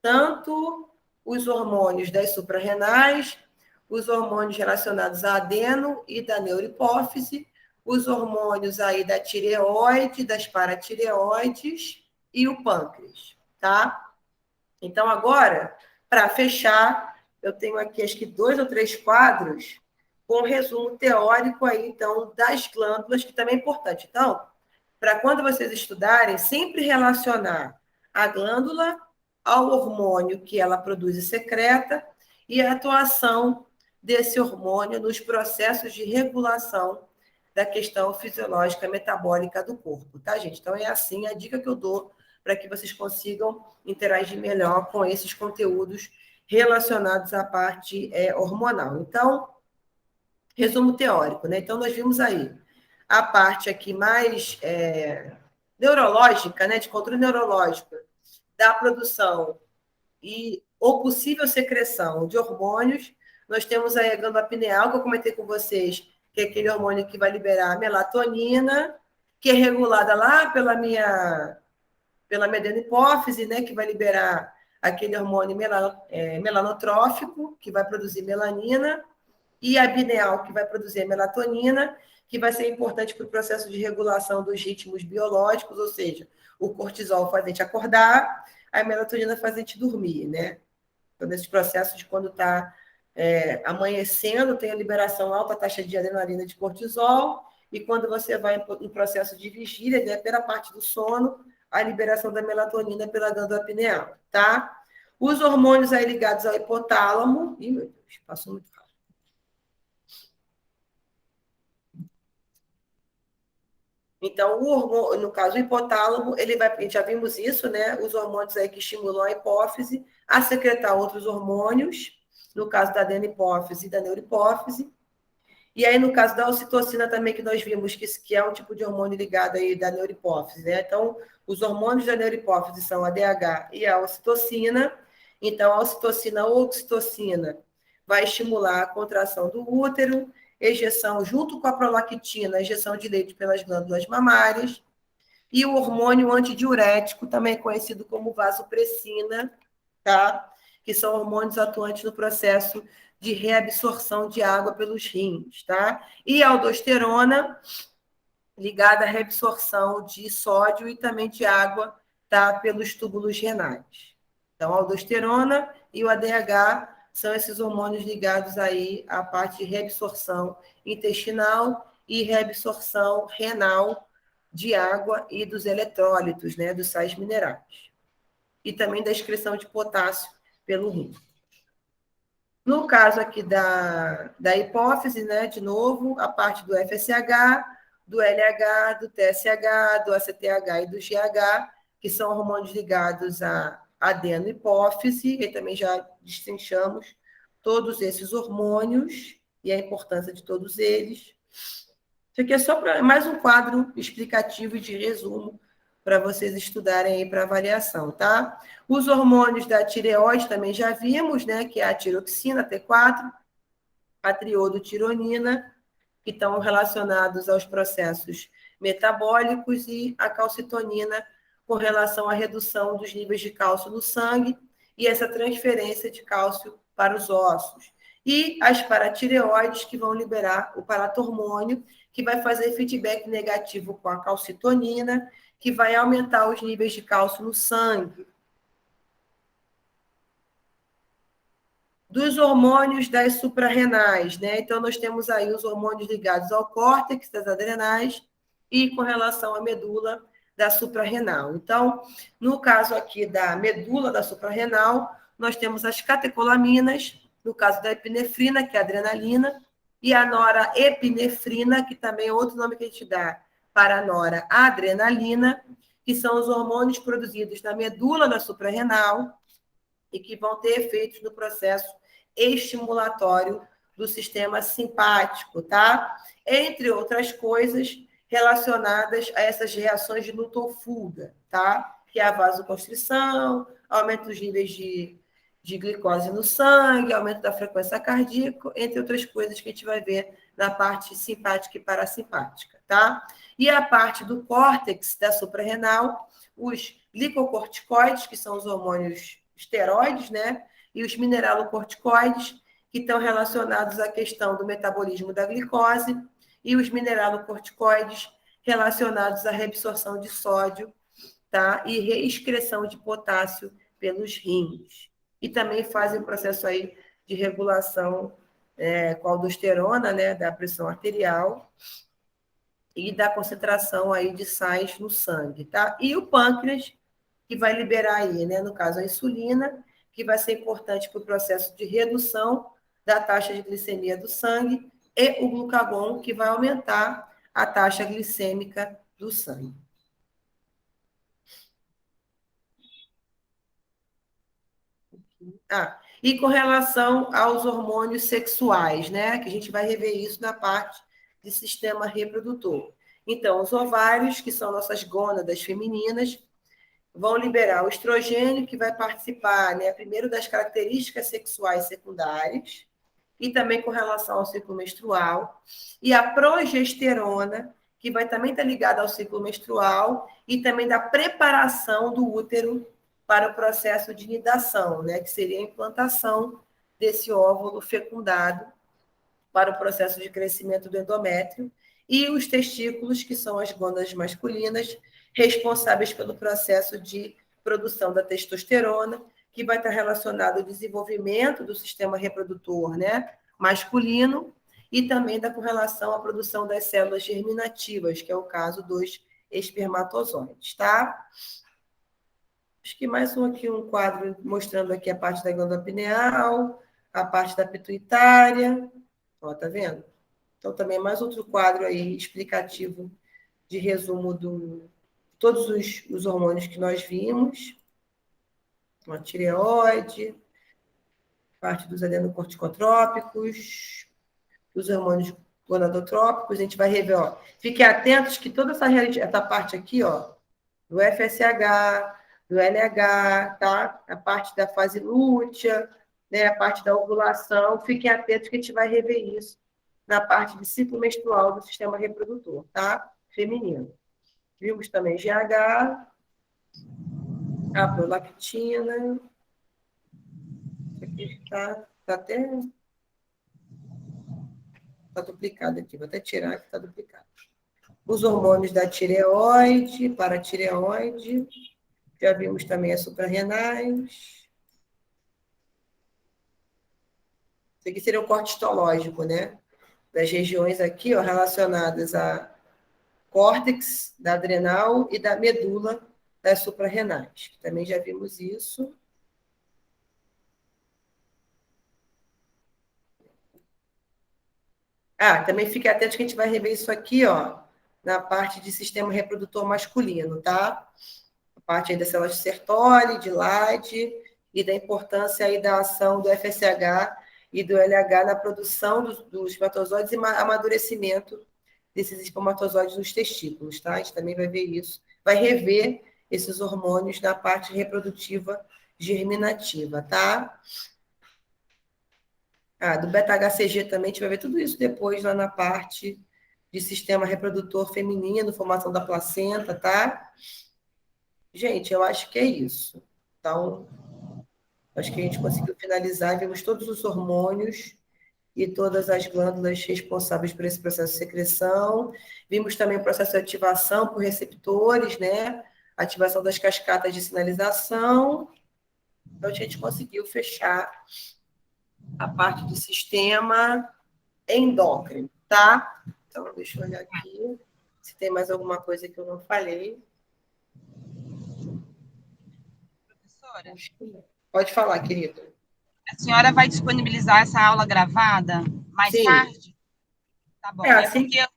tanto os hormônios das suprarrenais, os hormônios relacionados à adeno e da neurohipófise, os hormônios aí da tireoide, das paratireoides e o pâncreas, tá? Então, agora, para fechar, eu tenho aqui acho que 2 ou 3 quadros com um resumo teórico aí, então, das glândulas, que também é importante. Então, para quando vocês estudarem, sempre relacionar a glândula ao hormônio que ela produz e secreta e a atuação desse hormônio nos processos de regulação da questão fisiológica metabólica do corpo, tá, gente? Então, é assim a dica que eu dou para que vocês consigam interagir melhor com esses conteúdos relacionados à parte hormonal. Então, resumo teórico, né? Então, nós vimos aí a parte aqui mais neurológica, né, de controle neurológico da produção ou possível secreção de hormônios. Nós temos aí a glândula pineal, que eu comentei com vocês, que é aquele hormônio que vai liberar a melatonina, que é regulada lá pela minha adenohipófise, né, que vai liberar aquele hormônio melanotrófico, que vai produzir melanina, e a bineal, que vai produzir a melatonina, que vai ser importante para o processo de regulação dos ritmos biológicos, ou seja, o cortisol faz a gente acordar, a melatonina faz a gente dormir, né? Então, nesses processos de quando está amanhecendo, tem a liberação alta taxa de adrenalina de cortisol, e quando você vai em processo de vigília, né, pela parte do sono, a liberação da melatonina pela glândula pineal, tá? Os hormônios aí ligados ao hipotálamo... Ih, meu Deus, passou muito rápido. Então, o hormônio, no caso, o hipotálamo, ele vai, já vimos isso, né? Os hormônios aí que estimulam a hipófise a secretar outros hormônios, no caso da adenopófise e da neurohipófise. E aí, no caso da ocitocina também, que nós vimos que é um tipo de hormônio ligado aí da neurohipófise, né? Então, os hormônios da neurohipófise são a DH e a ocitocina. Então, a ocitocina ou oxitocina vai estimular a contração do útero, ejeção junto com a prolactina, ejeção de leite pelas glândulas mamárias, e o hormônio antidiurético, também conhecido como vasopressina, tá? Que são hormônios atuantes no processo de reabsorção de água pelos rins, tá? E a aldosterona, ligada à reabsorção de sódio e também de água, tá? Pelos túbulos renais. Então, a aldosterona e o ADH são esses hormônios ligados aí à parte de reabsorção intestinal e reabsorção renal de água e dos eletrólitos, né, dos sais minerais. E também da excreção de potássio pelo rim. No caso aqui da hipófise, né, de novo, a parte do FSH, do LH, do TSH, do ACTH e do GH, que são hormônios ligados à adenohipófise, e também já destrinchamos todos esses hormônios e a importância de todos eles. Isso aqui é só mais um quadro explicativo e de resumo para vocês estudarem aí para avaliação, tá? Os hormônios da tireoide também já vimos, né? Que é a tiroxina, T4, a triodotironina, que estão relacionados aos processos metabólicos, e a calcitonina, com relação à redução dos níveis de cálcio no sangue e essa transferência de cálcio para os ossos. E as paratireoides, que vão liberar o paratormônio, que vai fazer feedback negativo com a calcitonina, que vai aumentar os níveis de cálcio no sangue. Dos hormônios das suprarrenais, né? Então, nós temos aí os hormônios ligados ao córtex das adrenais e com relação à medula da suprarrenal. Então, no caso aqui da medula da suprarrenal, nós temos as catecolaminas, no caso da epinefrina, que é a adrenalina, e a noraepinefrina, que também é outro nome que a gente dá para a noradrenalina, que são os hormônios produzidos na medula da suprarrenal e que vão ter efeitos no processo estimulatório do sistema simpático, tá? Entre outras coisas relacionadas a essas reações de luta ou fuga, tá? Que é a vasoconstrição, aumento dos níveis de glicose no sangue, aumento da frequência cardíaca, entre outras coisas que a gente vai ver na parte simpática e parasimpática, tá? E a parte do córtex da suprarrenal, os glicocorticoides, que são os hormônios esteroides, né? E os mineralocorticoides, que estão relacionados à questão do metabolismo da glicose, e os mineralocorticoides relacionados à reabsorção de sódio, tá? E reexcreção de potássio pelos rins. E também fazem o processo aí de regulação com a aldosterona, né? Da pressão arterial e da concentração aí de sais no sangue, tá? E o pâncreas, que vai liberar aí, né? No caso, a insulina, que vai ser importante para o processo de redução da taxa de glicemia do sangue, e o glucagon, que vai aumentar a taxa glicêmica do sangue. E com relação aos hormônios sexuais, né? Que a gente vai rever isso na parte de sistema reprodutor. Então, os ovários, que são nossas gônadas femininas, vão liberar o estrogênio, que vai participar, né, primeiro das características sexuais secundárias, e também com relação ao ciclo menstrual, e a progesterona, que vai também estar ligada ao ciclo menstrual, e também da preparação do útero para o processo de nidação, né, que seria a implantação desse óvulo fecundado para o processo de crescimento do endométrio, e os testículos, que são as glândulas masculinas, responsáveis pelo processo de produção da testosterona, que vai estar relacionado ao desenvolvimento do sistema reprodutor, né, masculino, e também da correlação à produção das células germinativas, que é o caso dos espermatozoides, tá? Acho que mais aqui um quadro mostrando aqui a parte da glândula pineal, a parte da pituitária. Ó, tá vendo? Então, também mais outro quadro aí explicativo de resumo de todos os hormônios que nós vimos. A tireoide, parte dos adenocorticotrópicos, os hormônios gonadotrópicos. A gente vai rever, ó. Fiquem atentos que toda essa parte aqui, ó, do FSH, do LH, tá? A parte da fase lútea, né? A parte da ovulação. Fiquem atentos que a gente vai rever isso na parte de ciclo menstrual do sistema reprodutor, tá? Feminino. Vimos também GH, a prolactina. Isso aqui está até... Está duplicado aqui, vou até tirar que está duplicado. Os hormônios da tireoide, paratireoide. Já vimos também as suprarrenais. Isso aqui seria o corte histológico, né? Das regiões aqui, ó, relacionadas a córtex da adrenal e da medula das suprarrenais. Também já vimos isso. Também fique atento que a gente vai rever isso aqui, ó, na parte de sistema reprodutor masculino, tá? A parte aí das células de Sertoli, de Leydig, e da importância aí da ação do FSH e do LH na produção dos espermatozoides e amadurecimento desses espermatozoides nos testículos, tá? A gente também vai ver isso. Vai rever esses hormônios na parte reprodutiva germinativa, tá? Do beta-HCG também, a gente vai ver tudo isso depois lá na parte de sistema reprodutor feminino, formação da placenta, tá? Gente, eu acho que é isso. Então, acho que a gente conseguiu finalizar, vimos todos os hormônios e todas as glândulas responsáveis por esse processo de secreção. Vimos também o processo de ativação por receptores, né? Ativação das cascatas de sinalização. Então, a gente conseguiu fechar a parte do sistema endócrino, tá? Então, deixa eu olhar aqui se tem mais alguma coisa que eu não falei. Professora? Pode falar, querido. A senhora vai disponibilizar essa aula gravada mais tarde? Tá bom. Assim... porque,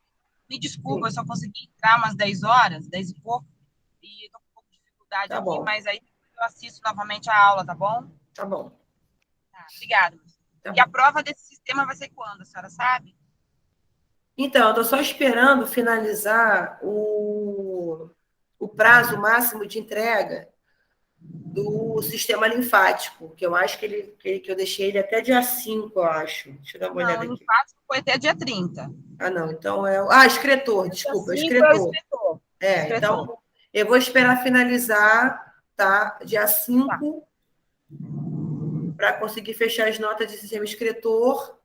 me desculpa, eu só consegui entrar umas 10 horas, 10 e pouco, e estou com um pouco de dificuldade aqui, bom. Mas aí eu assisto novamente a aula, tá bom? Tá bom. Obrigada. E a prova desse sistema vai ser quando, a senhora sabe? Então, eu estou só esperando finalizar o prazo máximo de entrega do sistema linfático, que eu acho que eu deixei ele até dia 5, eu acho. Deixa eu dar uma olhada aqui. O linfático foi até dia 30. Não, então é... excretor, desculpa, excretor. Então, eu vou esperar finalizar, tá? Dia 5, para conseguir fechar as notas de sistema excretor.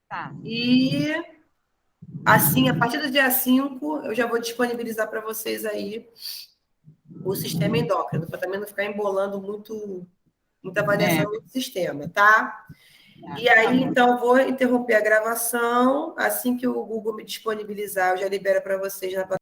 Tá. E, assim, a partir do dia 5, eu já vou disponibilizar para vocês aí o sistema endócrino, para também não ficar embolando muita avaliação do sistema, tá? E aí, então, eu vou interromper a gravação. Assim que o Google me disponibilizar, eu já libero para vocês na plataforma.